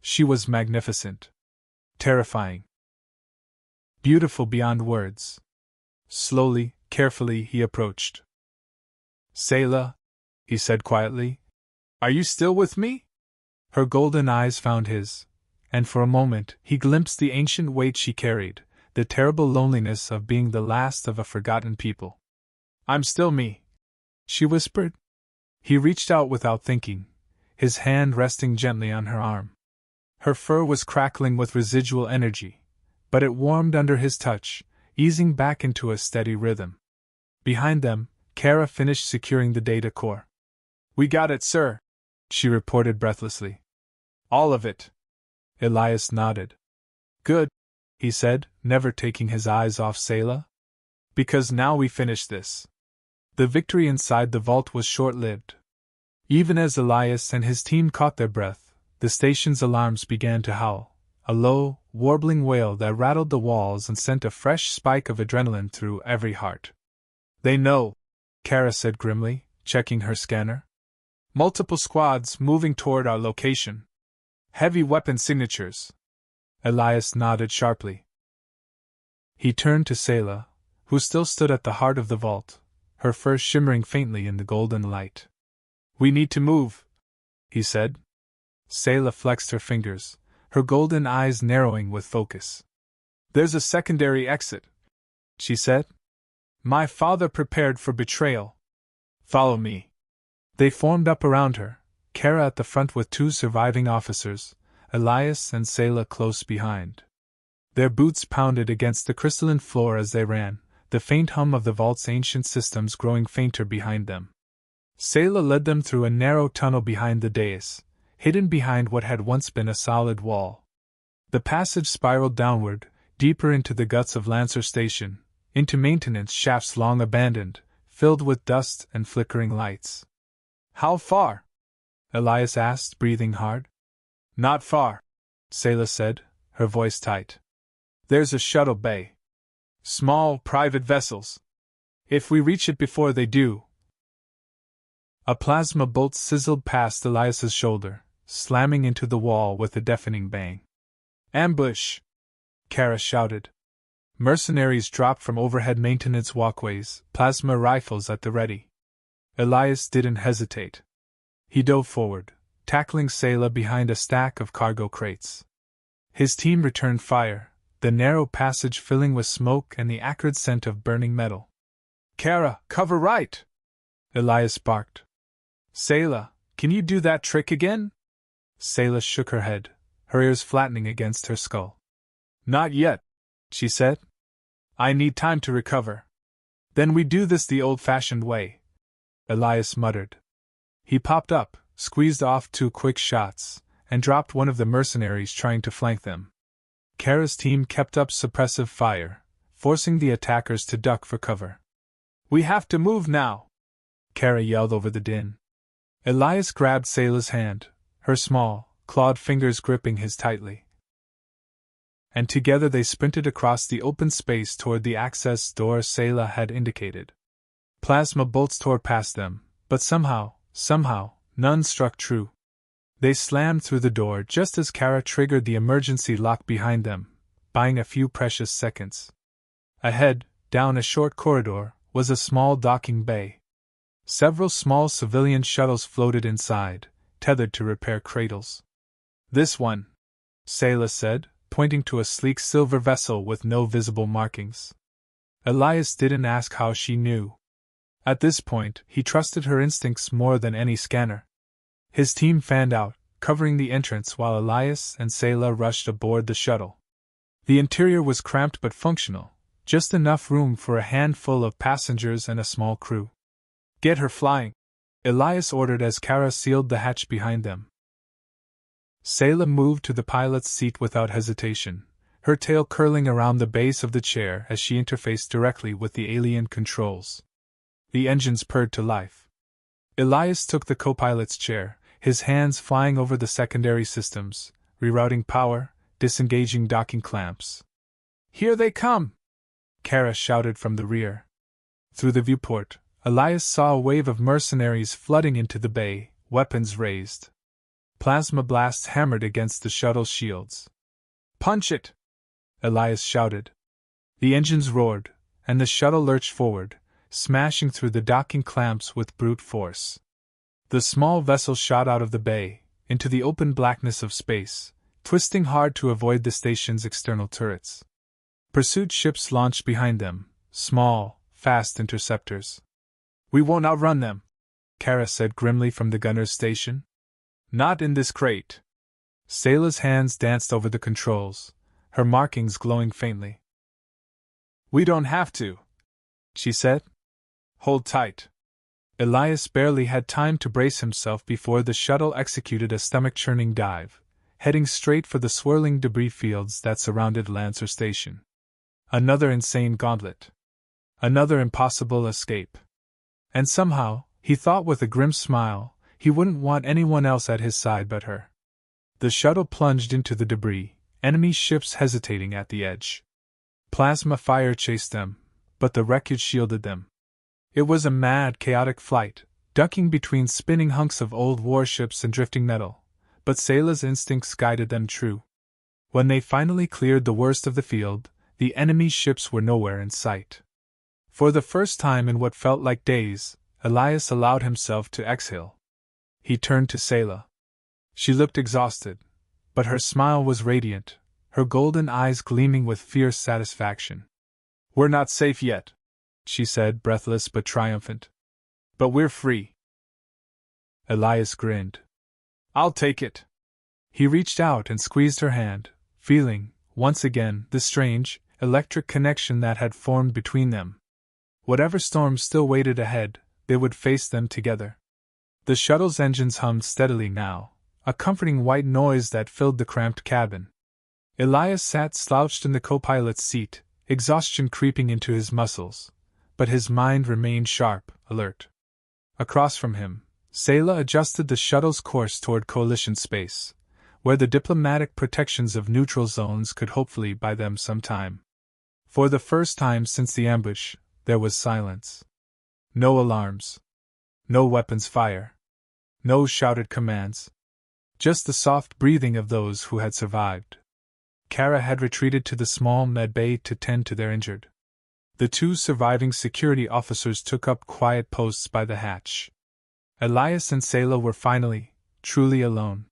She was magnificent. Terrifying. Beautiful beyond words. Slowly, carefully he approached. Sayla, he said quietly, are you still with me? Her golden eyes found his, and for a moment he glimpsed the ancient weight she carried, the terrible loneliness of being the last of a forgotten people. I'm still me, she whispered. He reached out without thinking, his hand resting gently on her arm. Her fur was crackling with residual energy, but it warmed under his touch, easing back into a steady rhythm. Behind them, Kara finished securing the data core. We got it, sir, she reported breathlessly. All of it. Elias nodded. Good, he said, never taking his eyes off Sayla. Because now we finish this. The victory inside the vault was short-lived. Even as Elias and his team caught their breath, the station's alarms began to howl, a low, warbling wail that rattled the walls and sent a fresh spike of adrenaline through every heart. They know, Kara said grimly, checking her scanner. Multiple squads moving toward our location. Heavy weapon signatures. Elias nodded sharply. He turned to Sayla, who still stood at the heart of the vault, her fur shimmering faintly in the golden light. We need to move, he said. Sayla flexed her fingers, her golden eyes narrowing with focus. There's a secondary exit, she said. My father prepared for betrayal. Follow me. They formed up around her, Kara at the front with 2 surviving officers, Elias and Sayla close behind. Their boots pounded against the crystalline floor as they ran, the faint hum of the vault's ancient systems growing fainter behind them. Sayla led them through a narrow tunnel behind the dais, hidden behind what had once been a solid wall. The passage spiraled downward, deeper into the guts of Lancer Station, into maintenance shafts long abandoned, filled with dust and flickering lights. How far? Elias asked, breathing hard. Not far, Sayla said, her voice tight. There's a shuttle bay. Small, private vessels. If we reach it before they do. A plasma bolt sizzled past Elias's shoulder, slamming into the wall with a deafening bang. Ambush! Kara shouted. Mercenaries dropped from overhead maintenance walkways, plasma rifles at the ready. Elias didn't hesitate. He dove forward, tackling Sayla behind a stack of cargo crates. His team returned fire, the narrow passage filling with smoke and the acrid scent of burning metal. "Kara, cover right!" Elias barked. "Sayla, can you do that trick again?" Sayla shook her head, her ears flattening against her skull. "Not yet," she said. "I need time to recover." "Then we do this the old-fashioned way," Elias muttered. He popped up, squeezed off 2 quick shots, and dropped one of the mercenaries trying to flank them. Kara's team kept up suppressive fire, forcing the attackers to duck for cover. "We have to move now!" Kara yelled over the din. Elias grabbed Sayla's hand, her small, clawed fingers gripping his tightly. And together they sprinted across the open space toward the access door Sayla had indicated. Plasma bolts tore past them, but somehow, none struck true. They slammed through the door just as Kara triggered the emergency lock behind them, buying a few precious seconds. Ahead, down a short corridor, was a small docking bay. Several small civilian shuttles floated inside, tethered to repair cradles. "This one," Sayla said, pointing to a sleek silver vessel with no visible markings. Elias didn't ask how she knew. At this point, he trusted her instincts more than any scanner. His team fanned out, covering the entrance while Elias and Sayla rushed aboard the shuttle. The interior was cramped but functional, just enough room for a handful of passengers and a small crew. "Get her flying," Elias ordered as Kara sealed the hatch behind them. Sayla moved to the pilot's seat without hesitation, her tail curling around the base of the chair as she interfaced directly with the alien controls. The engines purred to life. Elias took the co-pilot's chair, his hands flying over the secondary systems, rerouting power, disengaging docking clamps. "Here they come!" Kara shouted from the rear. Through the viewport, Elias saw a wave of mercenaries flooding into the bay, weapons raised. Plasma blasts hammered against the shuttle's shields. "Punch it!" Elias shouted. The engines roared, and the shuttle lurched forward, smashing through the docking clamps with brute force. The small vessel shot out of the bay, into the open blackness of space, twisting hard to avoid the station's external turrets. Pursuit ships launched behind them, small, fast interceptors. "We won't outrun them," Kara said grimly from the gunner's station. "Not in this crate." Sayla's hands danced over the controls, her markings glowing faintly. "We don't have to," she said. "Hold tight." Elias barely had time to brace himself before the shuttle executed a stomach-churning dive, heading straight for the swirling debris fields that surrounded Lancer Station. Another insane gauntlet. Another impossible escape. And somehow, he thought with a grim smile, he wouldn't want anyone else at his side but her. The shuttle plunged into the debris, enemy ships hesitating at the edge. Plasma fire chased them, but the wreckage shielded them. It was a mad, chaotic flight, ducking between spinning hunks of old warships and drifting metal, but Sayla's instincts guided them true. When they finally cleared the worst of the field, the enemy ships were nowhere in sight. For the first time in what felt like days, Elias allowed himself to exhale. He turned to Sayla. She looked exhausted, but her smile was radiant, her golden eyes gleaming with fierce satisfaction. "We're not safe yet," she said, breathless but triumphant. "But we're free." Elias grinned. "I'll take it." He reached out and squeezed her hand, feeling, once again, the strange, electric connection that had formed between them. Whatever storms still waited ahead, they would face them together. The shuttle's engines hummed steadily now, a comforting white noise that filled the cramped cabin. Elias sat slouched in the co-pilot's seat, exhaustion creeping into his muscles, but his mind remained sharp, alert. Across from him, Sayla adjusted the shuttle's course toward Coalition space, where the diplomatic protections of neutral zones could hopefully buy them some time. For the first time since the ambush, there was silence. No alarms. No weapons fire. No shouted commands. Just the soft breathing of those who had survived. Kara had retreated to the small med bay to tend to their injured. The 2 surviving security officers took up quiet posts by the hatch. Elias and Selah were finally, truly alone.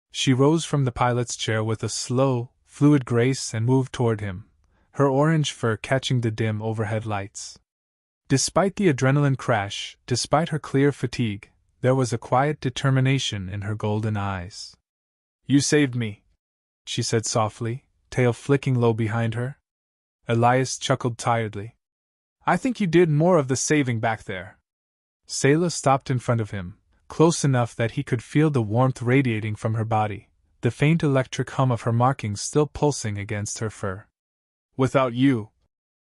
She rose from the pilot's chair with a slow, fluid grace and moved toward him, her orange fur catching the dim overhead lights. Despite the adrenaline crash, despite her clear fatigue, there was a quiet determination in her golden eyes. "You saved me," she said softly, tail flicking low behind her. Elias chuckled tiredly. "I think you did more of the saving back there." Selah stopped in front of him, close enough that he could feel the warmth radiating from her body, the faint electric hum of her markings still pulsing against her fur. "Without you,"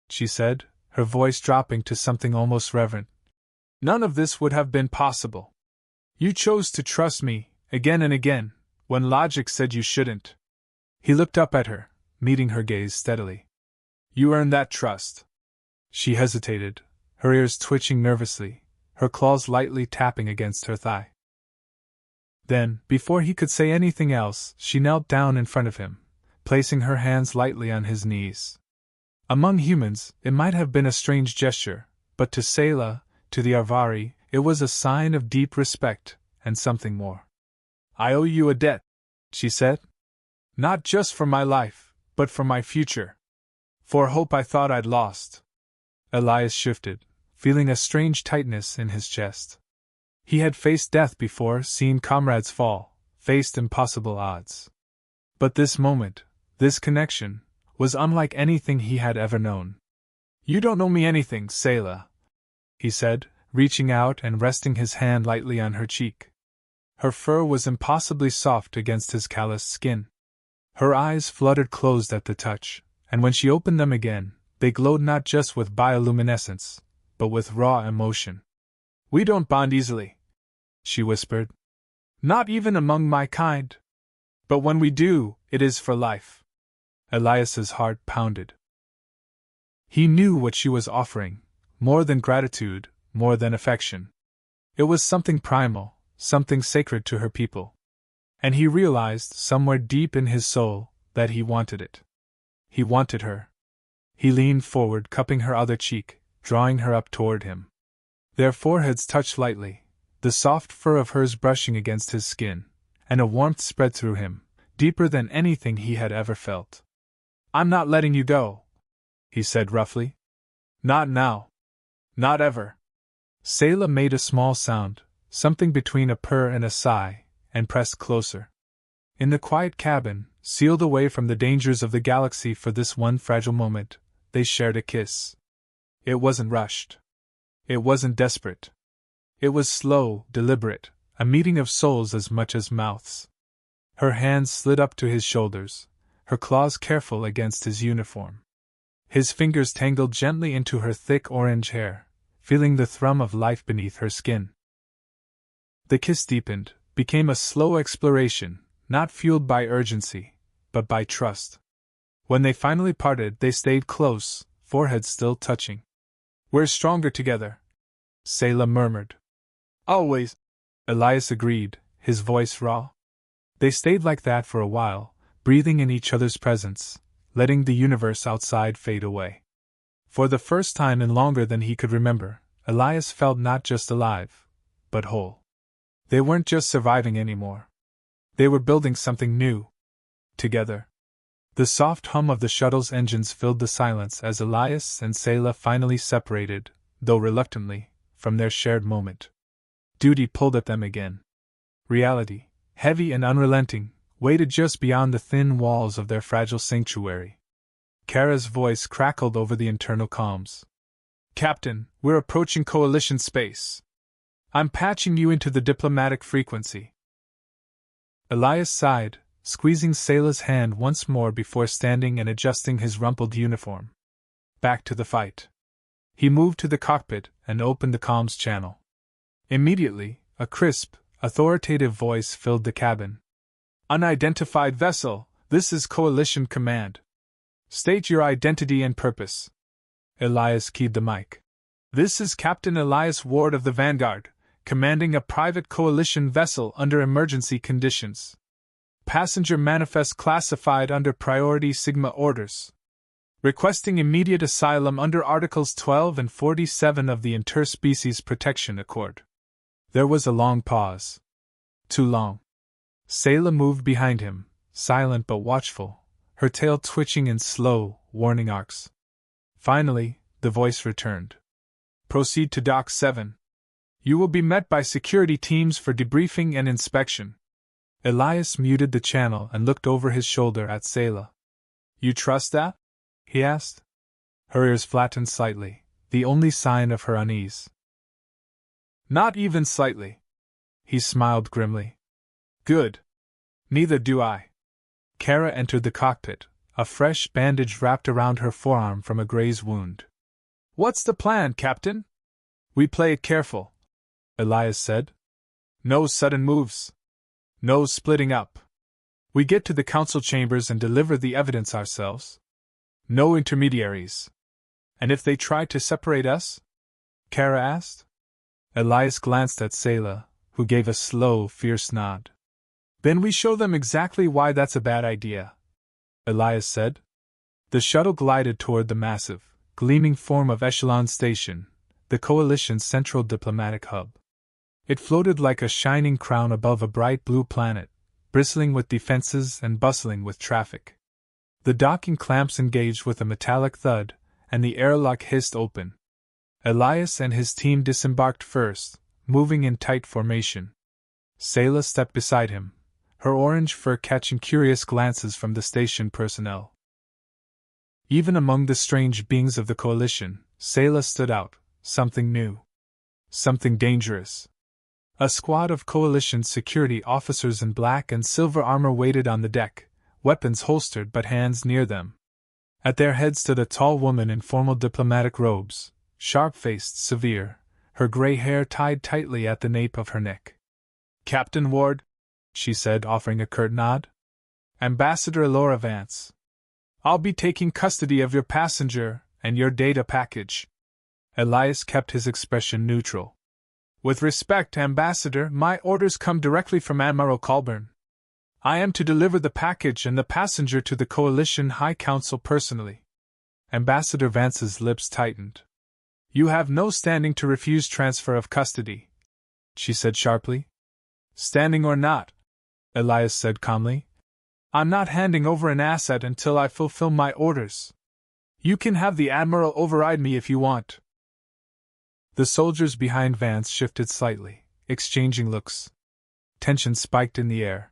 she said, her voice dropping to something almost reverent, "none of this would have been possible. You chose to trust me, again and again, when logic said you shouldn't." He looked up at her, meeting her gaze steadily. "You earned that trust." She hesitated, her ears twitching nervously, her claws lightly tapping against her thigh. Then, before he could say anything else, she knelt down in front of him, placing her hands lightly on his knees. Among humans, it might have been a strange gesture, but to Selah, to the Arvari, it was a sign of deep respect, and something more. "I owe you a debt," she said. "Not just for my life, but for my future. For hope I thought I'd lost." Elias shifted, feeling a strange tightness in his chest. He had faced death before, seen comrades fall, faced impossible odds. But this moment, this connection, was unlike anything he had ever known. "You don't owe me anything, Selah," he said, reaching out and resting his hand lightly on her cheek. Her fur was impossibly soft against his calloused skin. Her eyes fluttered closed at the touch, and when she opened them again, they glowed not just with bioluminescence, but with raw emotion. "We don't bond easily," she whispered. "Not even among my kind. But when we do, it is for life." Elias's heart pounded. He knew what she was offering, more than gratitude, more than affection. It was something primal, something sacred to her people. And he realized, somewhere deep in his soul, that he wanted it. He wanted her. He leaned forward, cupping her other cheek, drawing her up toward him. Their foreheads touched lightly, the soft fur of hers brushing against his skin, and a warmth spread through him, deeper than anything he had ever felt. "I'm not letting you go," he said roughly. "Not now. Not ever." Selah made a small sound, something between a purr and a sigh, and pressed closer. In the quiet cabin, sealed away from the dangers of the galaxy for this one fragile moment, they shared a kiss. It wasn't rushed. It wasn't desperate. It was slow, deliberate, a meeting of souls as much as mouths. Her hands slid up to his shoulders, her claws careful against his uniform. His fingers tangled gently into her thick orange hair, feeling the thrum of life beneath her skin. The kiss deepened, became a slow exploration, not fueled by urgency, but by trust. When they finally parted, they stayed close, foreheads still touching. "We're stronger together," Selah murmured. "Always," Elias agreed, his voice raw. They stayed like that for a while, breathing in each other's presence, letting the universe outside fade away. For the first time in longer than he could remember, Elias felt not just alive, but whole. They weren't just surviving anymore. They were building something new. Together. The soft hum of the shuttle's engines filled the silence as Elias and Selah finally separated, though reluctantly, from their shared moment. Duty pulled at them again. Reality, heavy and unrelenting, waited just beyond the thin walls of their fragile sanctuary. Kara's voice crackled over the internal comms. "Captain, we're approaching Coalition space. I'm patching you into the diplomatic frequency." Elias sighed, squeezing Selah's hand once more before standing and adjusting his rumpled uniform. Back to the fight. He moved to the cockpit and opened the comms channel. Immediately, a crisp, authoritative voice filled the cabin. "Unidentified vessel, this is Coalition Command. State your identity and purpose." Elias keyed the mic. "This is Captain Elias Ward of the Vanguard, commanding a private Coalition vessel under emergency conditions. Passenger manifest classified under Priority Sigma orders. Requesting immediate asylum under Articles 12 and 47 of the Interspecies Protection Accord." There was a long pause. Too long. Sayla moved behind him, silent but watchful, her tail twitching in slow, warning arcs. Finally, the voice returned. Proceed to Dock 7. You will be met by security teams for debriefing and inspection. Elias muted the channel and looked over his shoulder at Sayla. You trust that? He asked. Her ears flattened slightly, the only sign of her unease. Not even slightly. He smiled grimly. Good. Neither do I. Kara entered the cockpit, a fresh bandage wrapped around her forearm from a graze wound. What's the plan, Captain? We play it careful, Elias said. No sudden moves. No splitting up. We get to the council chambers and deliver the evidence ourselves. No intermediaries. And if they try to separate us? Kara asked. Elias glanced at Sayla, who gave a slow, fierce nod. Then we show them exactly why that's a bad idea, Elias said. The shuttle glided toward the massive, gleaming form of Echelon Station, the Coalition's central diplomatic hub. It floated like a shining crown above a bright blue planet, bristling with defenses and bustling with traffic. The docking clamps engaged with a metallic thud, and the airlock hissed open. Elias and his team disembarked first, moving in tight formation. Sayla stepped beside him, her orange fur catching curious glances from the station personnel. Even among the strange beings of the Coalition, Sayla stood out, something new. Something dangerous. A squad of Coalition security officers in black and silver armor waited on the deck, weapons holstered but hands near them. At their head stood a tall woman in formal diplomatic robes, sharp-faced, severe, her gray hair tied tightly at the nape of her neck. Captain Ward, she said, offering a curt nod. Ambassador Elora Vance. I'll be taking custody of your passenger and your data package. Elias kept his expression neutral. With respect, Ambassador, my orders come directly from Admiral Colburn. I am to deliver the package and the passenger to the Coalition High Council personally. Ambassador Vance's lips tightened. You have no standing to refuse transfer of custody, she said sharply. Standing or not, Elias said calmly. I'm not handing over an asset until I fulfill my orders. You can have the Admiral override me if you want. The soldiers behind Vance shifted slightly, exchanging looks. Tension spiked in the air.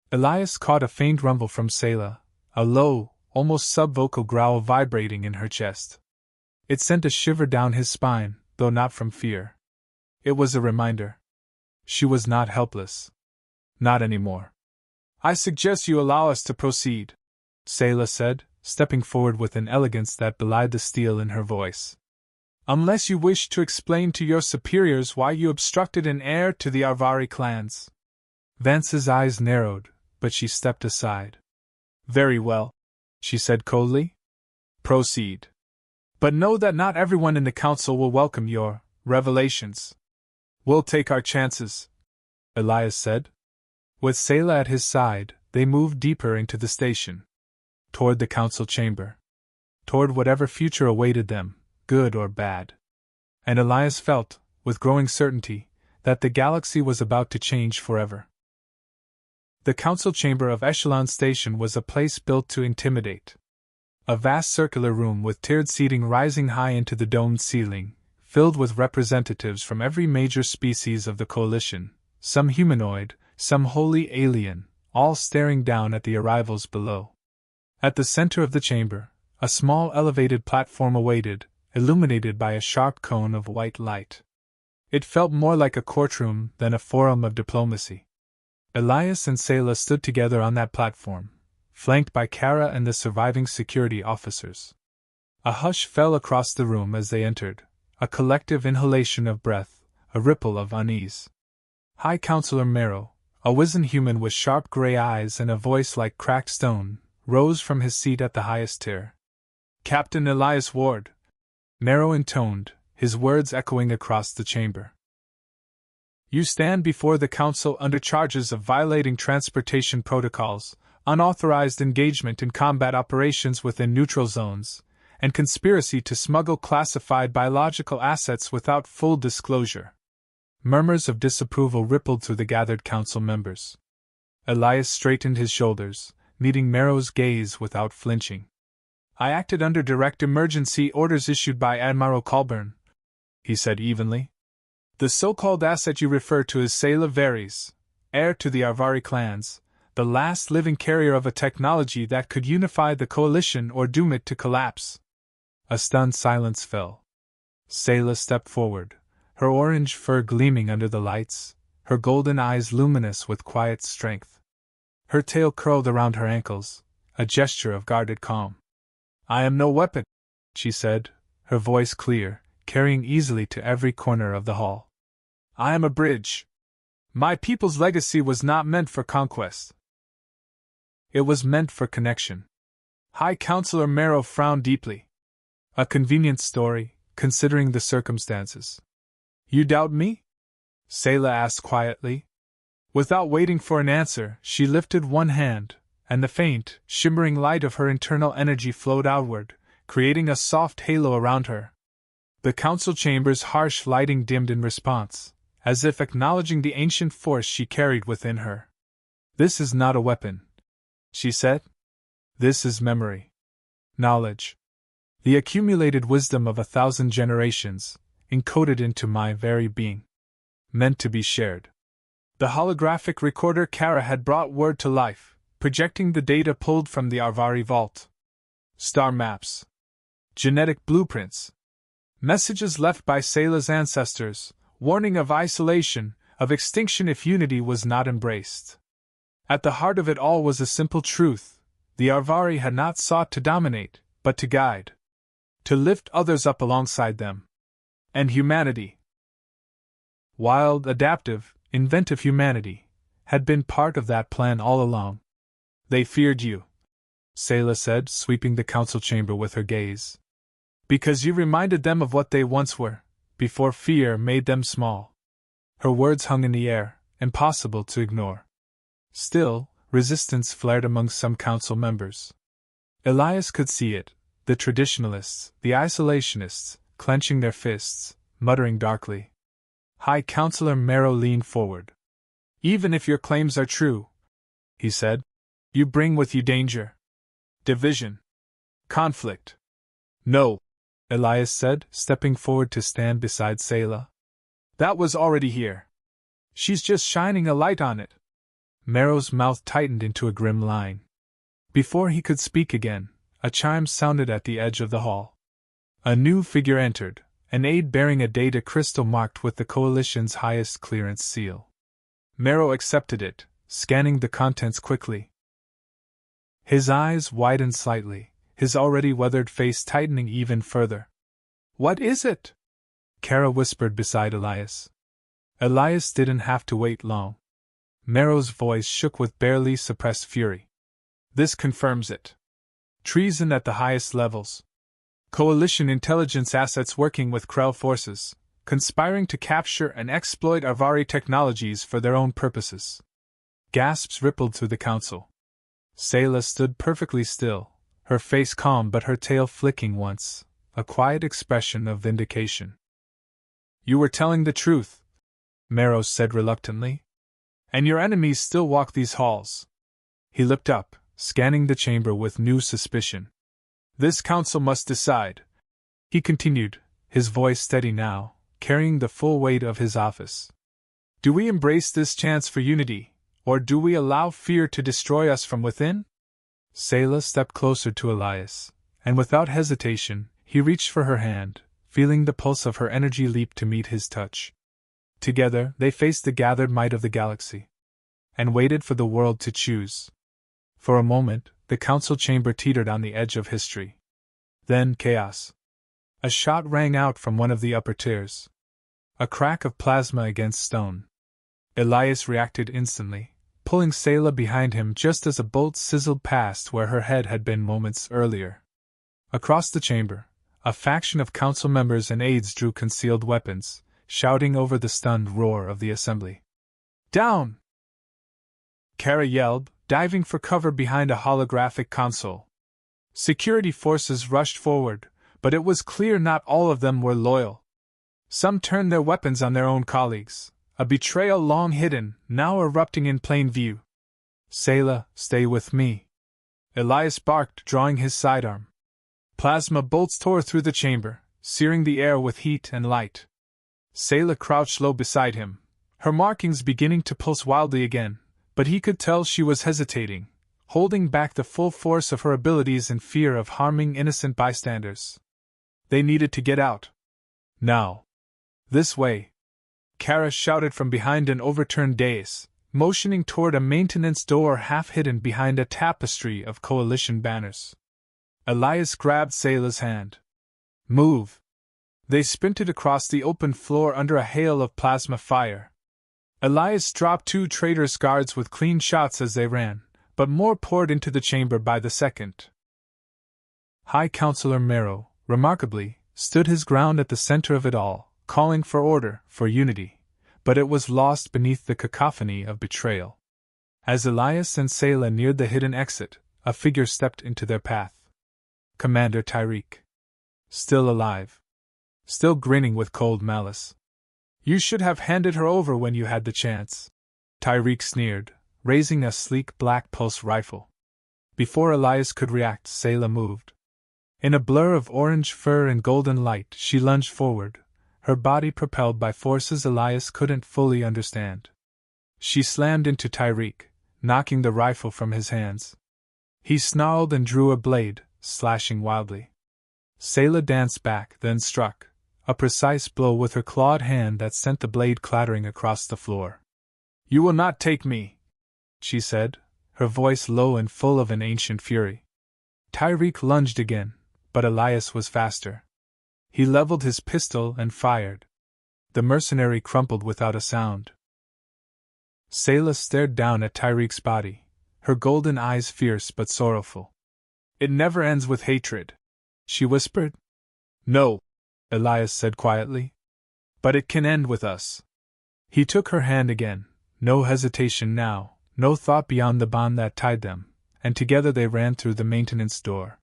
Elias caught a faint rumble from Sayla, a low, almost subvocal growl vibrating in her chest. It sent a shiver down his spine, though not from fear. It was a reminder. She was not helpless. Not anymore. I suggest you allow us to proceed, Sayla said, stepping forward with an elegance that belied the steel in her voice. Unless you wish to explain to your superiors why you obstructed an heir to the Arvari clans. Vance's eyes narrowed, but she stepped aside. Very well, she said coldly. Proceed. But know that not everyone in the council will welcome your revelations. We'll take our chances, Elias said. With Sayla at his side, they moved deeper into the station. Toward the council chamber. Toward whatever future awaited them, good or bad. And Elias felt, with growing certainty, that the galaxy was about to change forever. The council chamber of Echelon Station was a place built to intimidate. A vast circular room with tiered seating rising high into the domed ceiling, filled with representatives from every major species of the Coalition, some humanoid, some wholly alien, all staring down at the arrivals below. At the center of the chamber, a small elevated platform awaited, illuminated by a sharp cone of white light. It felt more like a courtroom than a forum of diplomacy. Elias and Sayla stood together on that platform, flanked by Kara and the surviving security officers. A hush fell across the room as they entered, a collective inhalation of breath, a ripple of unease. High Counselor Marrow, a wizened human with sharp gray eyes and a voice like cracked stone, rose from his seat at the highest tier. Captain Elias Ward, Marrow intoned, his words echoing across the chamber. You stand before the Council under charges of violating transportation protocols, unauthorized engagement in combat operations within neutral zones, and conspiracy to smuggle classified biological assets without full disclosure. Murmurs of disapproval rippled through the gathered council members. Elias straightened his shoulders, meeting Merrow's gaze without flinching. "I acted under direct emergency orders issued by Admiral Colburn," he said evenly. "The so-called asset you refer to is Sela Veres, heir to the Arvari clans, the last living carrier of a technology that could unify the coalition or doom it to collapse." A stunned silence fell. Sela stepped forward, her orange fur gleaming under the lights, her golden eyes luminous with quiet strength. Her tail curled around her ankles, a gesture of guarded calm. "I am no weapon," she said, her voice clear, carrying easily to every corner of the hall. "I am a bridge. My people's legacy was not meant for conquest. It was meant for connection." High Counselor Merrow frowned deeply. "A convenient story, considering the circumstances." "You doubt me?" Sela asked quietly. Without waiting for an answer, she lifted one hand, and the faint, shimmering light of her internal energy flowed outward, creating a soft halo around her. The council chamber's harsh lighting dimmed in response, as if acknowledging the ancient force she carried within her. "This is not a weapon," she said. "This is memory. Knowledge. The accumulated wisdom of 1,000 generations, encoded into my very being. Meant to be shared." The holographic recorder Kara had brought word to life, projecting the data pulled from the Arvari vault. Star maps. Genetic blueprints. Messages left by Sela's ancestors, warning of isolation, of extinction if unity was not embraced. At the heart of it all was a simple truth: the Arvari had not sought to dominate, but to guide. To lift others up alongside them. And humanity. Wild, adaptive, inventive humanity had been part of that plan all along. "They feared you," Sela said, sweeping the council chamber with her gaze. "Because you reminded them of what they once were, before fear made them small." Her words hung in the air, impossible to ignore. Still, resistance flared among some council members. Elias could see it, the traditionalists, the isolationists, clenching their fists, muttering darkly. High Counselor Merrow leaned forward. "Even if your claims are true," he said, "you bring with you danger. Division. Conflict." "No," Elias said, stepping forward to stand beside Sela. "That was already here. She's just shining a light on it." Merrow's mouth tightened into a grim line. Before he could speak again, a chime sounded at the edge of the hall. A new figure entered, an aide bearing a data crystal marked with the Coalition's highest clearance seal. Merrow accepted it, scanning the contents quickly. His eyes widened slightly, his already weathered face tightening even further. "What is it?" Kara whispered beside Elias. Elias didn't have to wait long. Merrow's voice shook with barely suppressed fury. "This confirms it. Treason at the highest levels. Coalition intelligence assets working with Krell forces, conspiring to capture and exploit Arvari technologies for their own purposes." Gasps rippled through the council. Sela stood perfectly still, her face calm but her tail flicking once, a quiet expression of vindication. "You were telling the truth," Merrow said reluctantly. "And your enemies still walk these halls." He looked up, scanning the chamber with new suspicion. "This council must decide," he continued, his voice steady now, carrying the full weight of his office. "Do we embrace this chance for unity, or do we allow fear to destroy us from within?" Sela stepped closer to Elias, and without hesitation, he reached for her hand, feeling the pulse of her energy leap to meet his touch. Together, they faced the gathered might of the galaxy, and waited for the world to choose. For a moment, the council chamber teetered on the edge of history. Then chaos. A shot rang out from one of the upper tiers. A crack of plasma against stone. Elias reacted instantly, pulling Sela behind him just as a bolt sizzled past where her head had been moments earlier. Across the chamber, a faction of council members and aides drew concealed weapons, shouting over the stunned roar of the assembly. "Down!" Kara yelled, diving for cover behind a holographic console. Security forces rushed forward, but it was clear not all of them were loyal. Some turned their weapons on their own colleagues, A betrayal long hidden, now erupting in plain view. Sayla, stay with me. Elias barked, drawing his sidearm. Plasma bolts tore through the chamber, searing the air with heat and light. Sayla crouched low beside him, her markings beginning to pulse wildly again, but he could tell she was hesitating, holding back the full force of her abilities in fear of harming innocent bystanders. They needed to get out. Now. This way. Kara shouted from behind an overturned dais, motioning toward a maintenance door half hidden behind a tapestry of coalition banners. Elias grabbed Sayla's hand. Move. They sprinted across the open floor under a hail of plasma fire. Elias dropped 2 traitorous guards with clean shots as they ran, but more poured into the chamber by the second. High Counselor Mero, remarkably, stood his ground at the center of it all, calling for order, for unity, but it was lost beneath the cacophony of betrayal. As Elias and Sayla neared the hidden exit, a figure stepped into their path. Commander Tyreek. Still alive. Still grinning with cold malice. You should have handed her over when you had the chance. Tyreek sneered, raising a sleek black pulse rifle. Before Elias could react, Sayla moved. In a blur of orange fur and golden light, she lunged forward, her body propelled by forces Elias couldn't fully understand. She slammed into Tyreek, knocking the rifle from his hands. He snarled and drew a blade, slashing wildly. Sayla danced back, then struck, a precise blow with her clawed hand that sent the blade clattering across the floor. You will not take me, she said, her voice low and full of an ancient fury. Tyreek lunged again, but Elias was faster. He leveled his pistol and fired. The mercenary crumpled without a sound. Sayla stared down at Tyreek's body, her golden eyes fierce but sorrowful. It never ends with hatred, she whispered. No, Elias said quietly. But it can end with us. He took her hand again, no hesitation now, no thought beyond the bond that tied them, and together they ran through the maintenance door.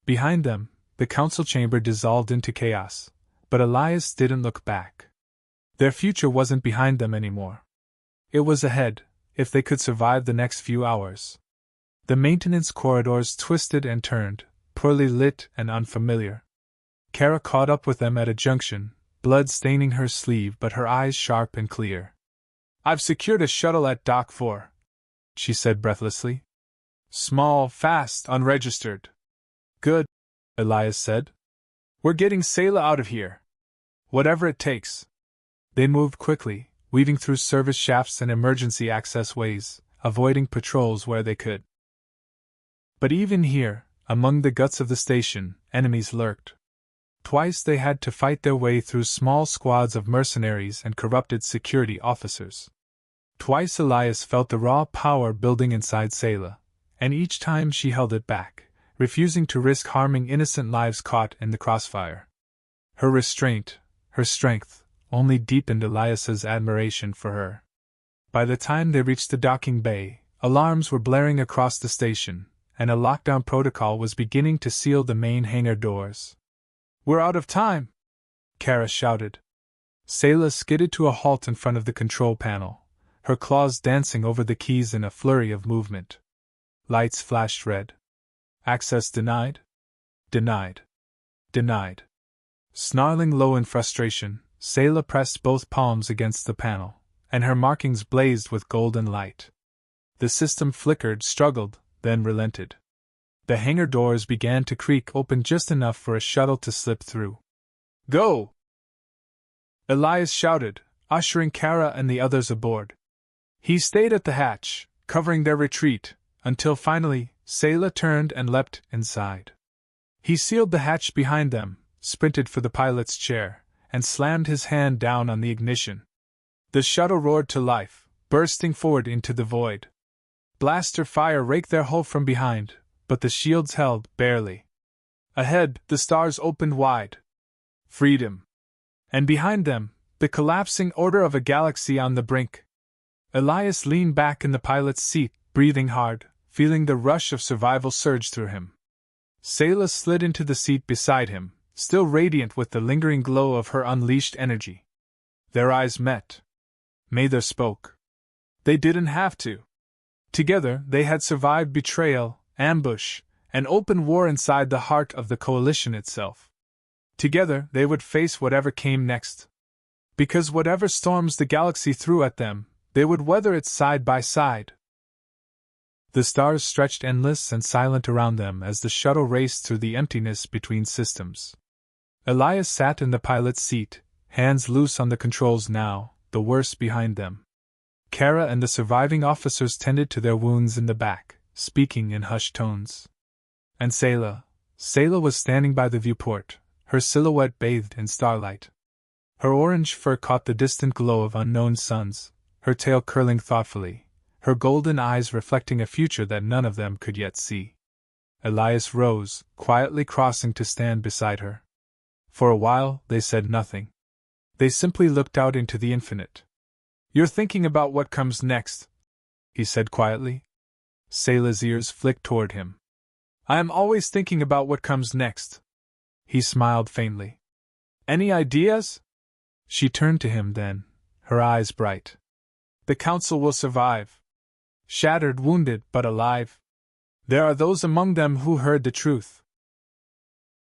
Behind them, the council chamber dissolved into chaos, but Elias didn't look back. Their future wasn't behind them anymore. It was ahead, if they could survive the next few hours. The maintenance corridors twisted and turned, poorly lit and unfamiliar. Kara caught up with them at a junction, blood staining her sleeve but her eyes sharp and clear. I've secured a shuttle at Dock 4, she said breathlessly. Small, fast, unregistered. Good, Elias said. We're getting Sayla out of here. Whatever it takes. They moved quickly, weaving through service shafts and emergency access ways, avoiding patrols where they could. But even here, among the guts of the station, enemies lurked. Twice they had to fight their way through small squads of mercenaries and corrupted security officers. Twice Elias felt the raw power building inside Sayla, and each time she held it back, refusing to risk harming innocent lives caught in the crossfire. Her restraint, her strength, only deepened Elias's admiration for her. By the time they reached the docking bay, alarms were blaring across the station, and a lockdown protocol was beginning to seal the main hangar doors. We're out of time! Kara shouted. Sayla skidded to a halt in front of the control panel, her claws dancing over the keys in a flurry of movement. Lights flashed red. Access denied? Denied. Denied. Snarling low in frustration, Sayla pressed both palms against the panel, and her markings blazed with golden light. The system flickered, struggled, then relented. The hangar doors began to creak open just enough for a shuttle to slip through. Go! Elias shouted, ushering Kara and the others aboard. He stayed at the hatch, covering their retreat, until finally, Sayla turned and leapt inside. He sealed the hatch behind them, sprinted for the pilot's chair, and slammed his hand down on the ignition. The shuttle roared to life, bursting forward into the void. Blaster fire raked their hull from behind, but the shields held, barely. Ahead, the stars opened wide. Freedom. And behind them, the collapsing order of a galaxy on the brink. Elias leaned back in the pilot's seat, breathing hard, feeling the rush of survival surge through him. Sayla slid into the seat beside him, still radiant with the lingering glow of her unleashed energy. Their eyes met. Mather spoke. They didn't have to. Together, they had survived betrayal, ambush, and open war inside the heart of the coalition itself. Together, they would face whatever came next. Because whatever storms the galaxy threw at them, they would weather it side by side. The stars stretched endless and silent around them as the shuttle raced through the emptiness between systems. Elias sat in the pilot's seat, hands loose on the controls now, the worst behind them. Kara and the surviving officers tended to their wounds in the back, speaking in hushed tones. And Sayla was standing by the viewport, her silhouette bathed in starlight. Her orange fur caught the distant glow of unknown suns, her tail curling thoughtfully, her golden eyes reflecting a future that none of them could yet see. Elias rose, quietly crossing to stand beside her. For a while, they said nothing. They simply looked out into the infinite. "You're thinking about what comes next," he said quietly. Sayla's ears flicked toward him. "I am always thinking about what comes next." He smiled faintly. "Any ideas?" She turned to him then, her eyes bright. "The Council will survive. Shattered, wounded, but alive. There are those among them who heard the truth,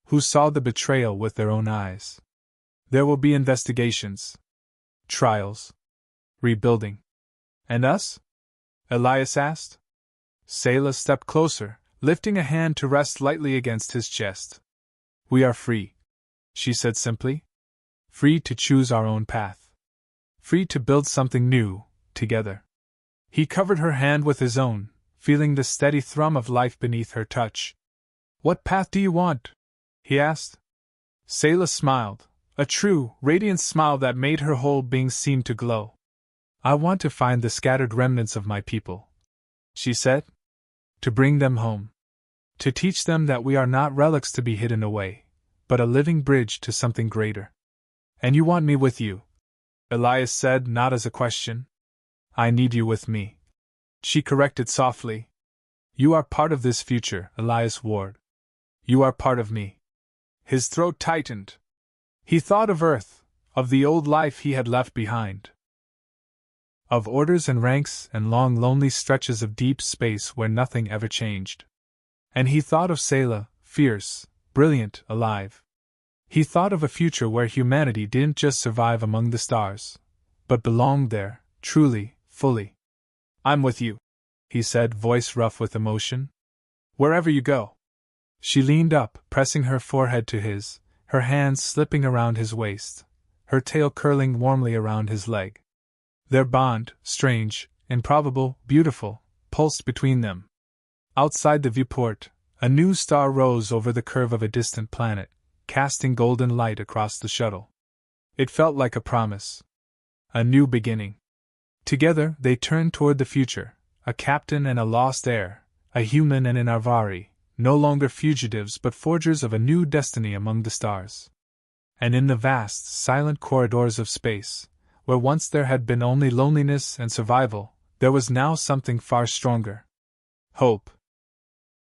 who saw the betrayal with their own eyes. There will be investigations, trials, rebuilding. And us?" Elias asked. Sayla stepped closer, lifting a hand to rest lightly against his chest. "We are free," she said simply. "Free to choose our own path. Free to build something new, together." He covered her hand with his own, feeling the steady thrum of life beneath her touch. "What path do you want?" he asked. Sayla smiled, a true, radiant smile that made her whole being seem to glow. "I want to find the scattered remnants of my people," she said. "To bring them home. To teach them that we are not relics to be hidden away, but a living bridge to something greater." "And you want me with you?" Elias said, not as a question. "I need you with me," she corrected softly. "You are part of this future, Elias Ward. You are part of me." His throat tightened. He thought of Earth, of the old life he had left behind, of orders and ranks and long lonely stretches of deep space where nothing ever changed. And he thought of Sayla, fierce, brilliant, alive. He thought of a future where humanity didn't just survive among the stars, but belonged there, truly, fully. "I'm with you," he said, voice rough with emotion. "Wherever you go." She leaned up, pressing her forehead to his, her hands slipping around his waist, her tail curling warmly around his leg. Their bond, strange, improbable, beautiful, pulsed between them. Outside the viewport, a new star rose over the curve of a distant planet, casting golden light across the shuttle. It felt like a promise. A new beginning. Together, they turned toward the future, a captain and a lost heir, a human and an Arvari, no longer fugitives but forgers of a new destiny among the stars. And in the vast, silent corridors of space, where once there had been only loneliness and survival, there was now something far stronger. Hope.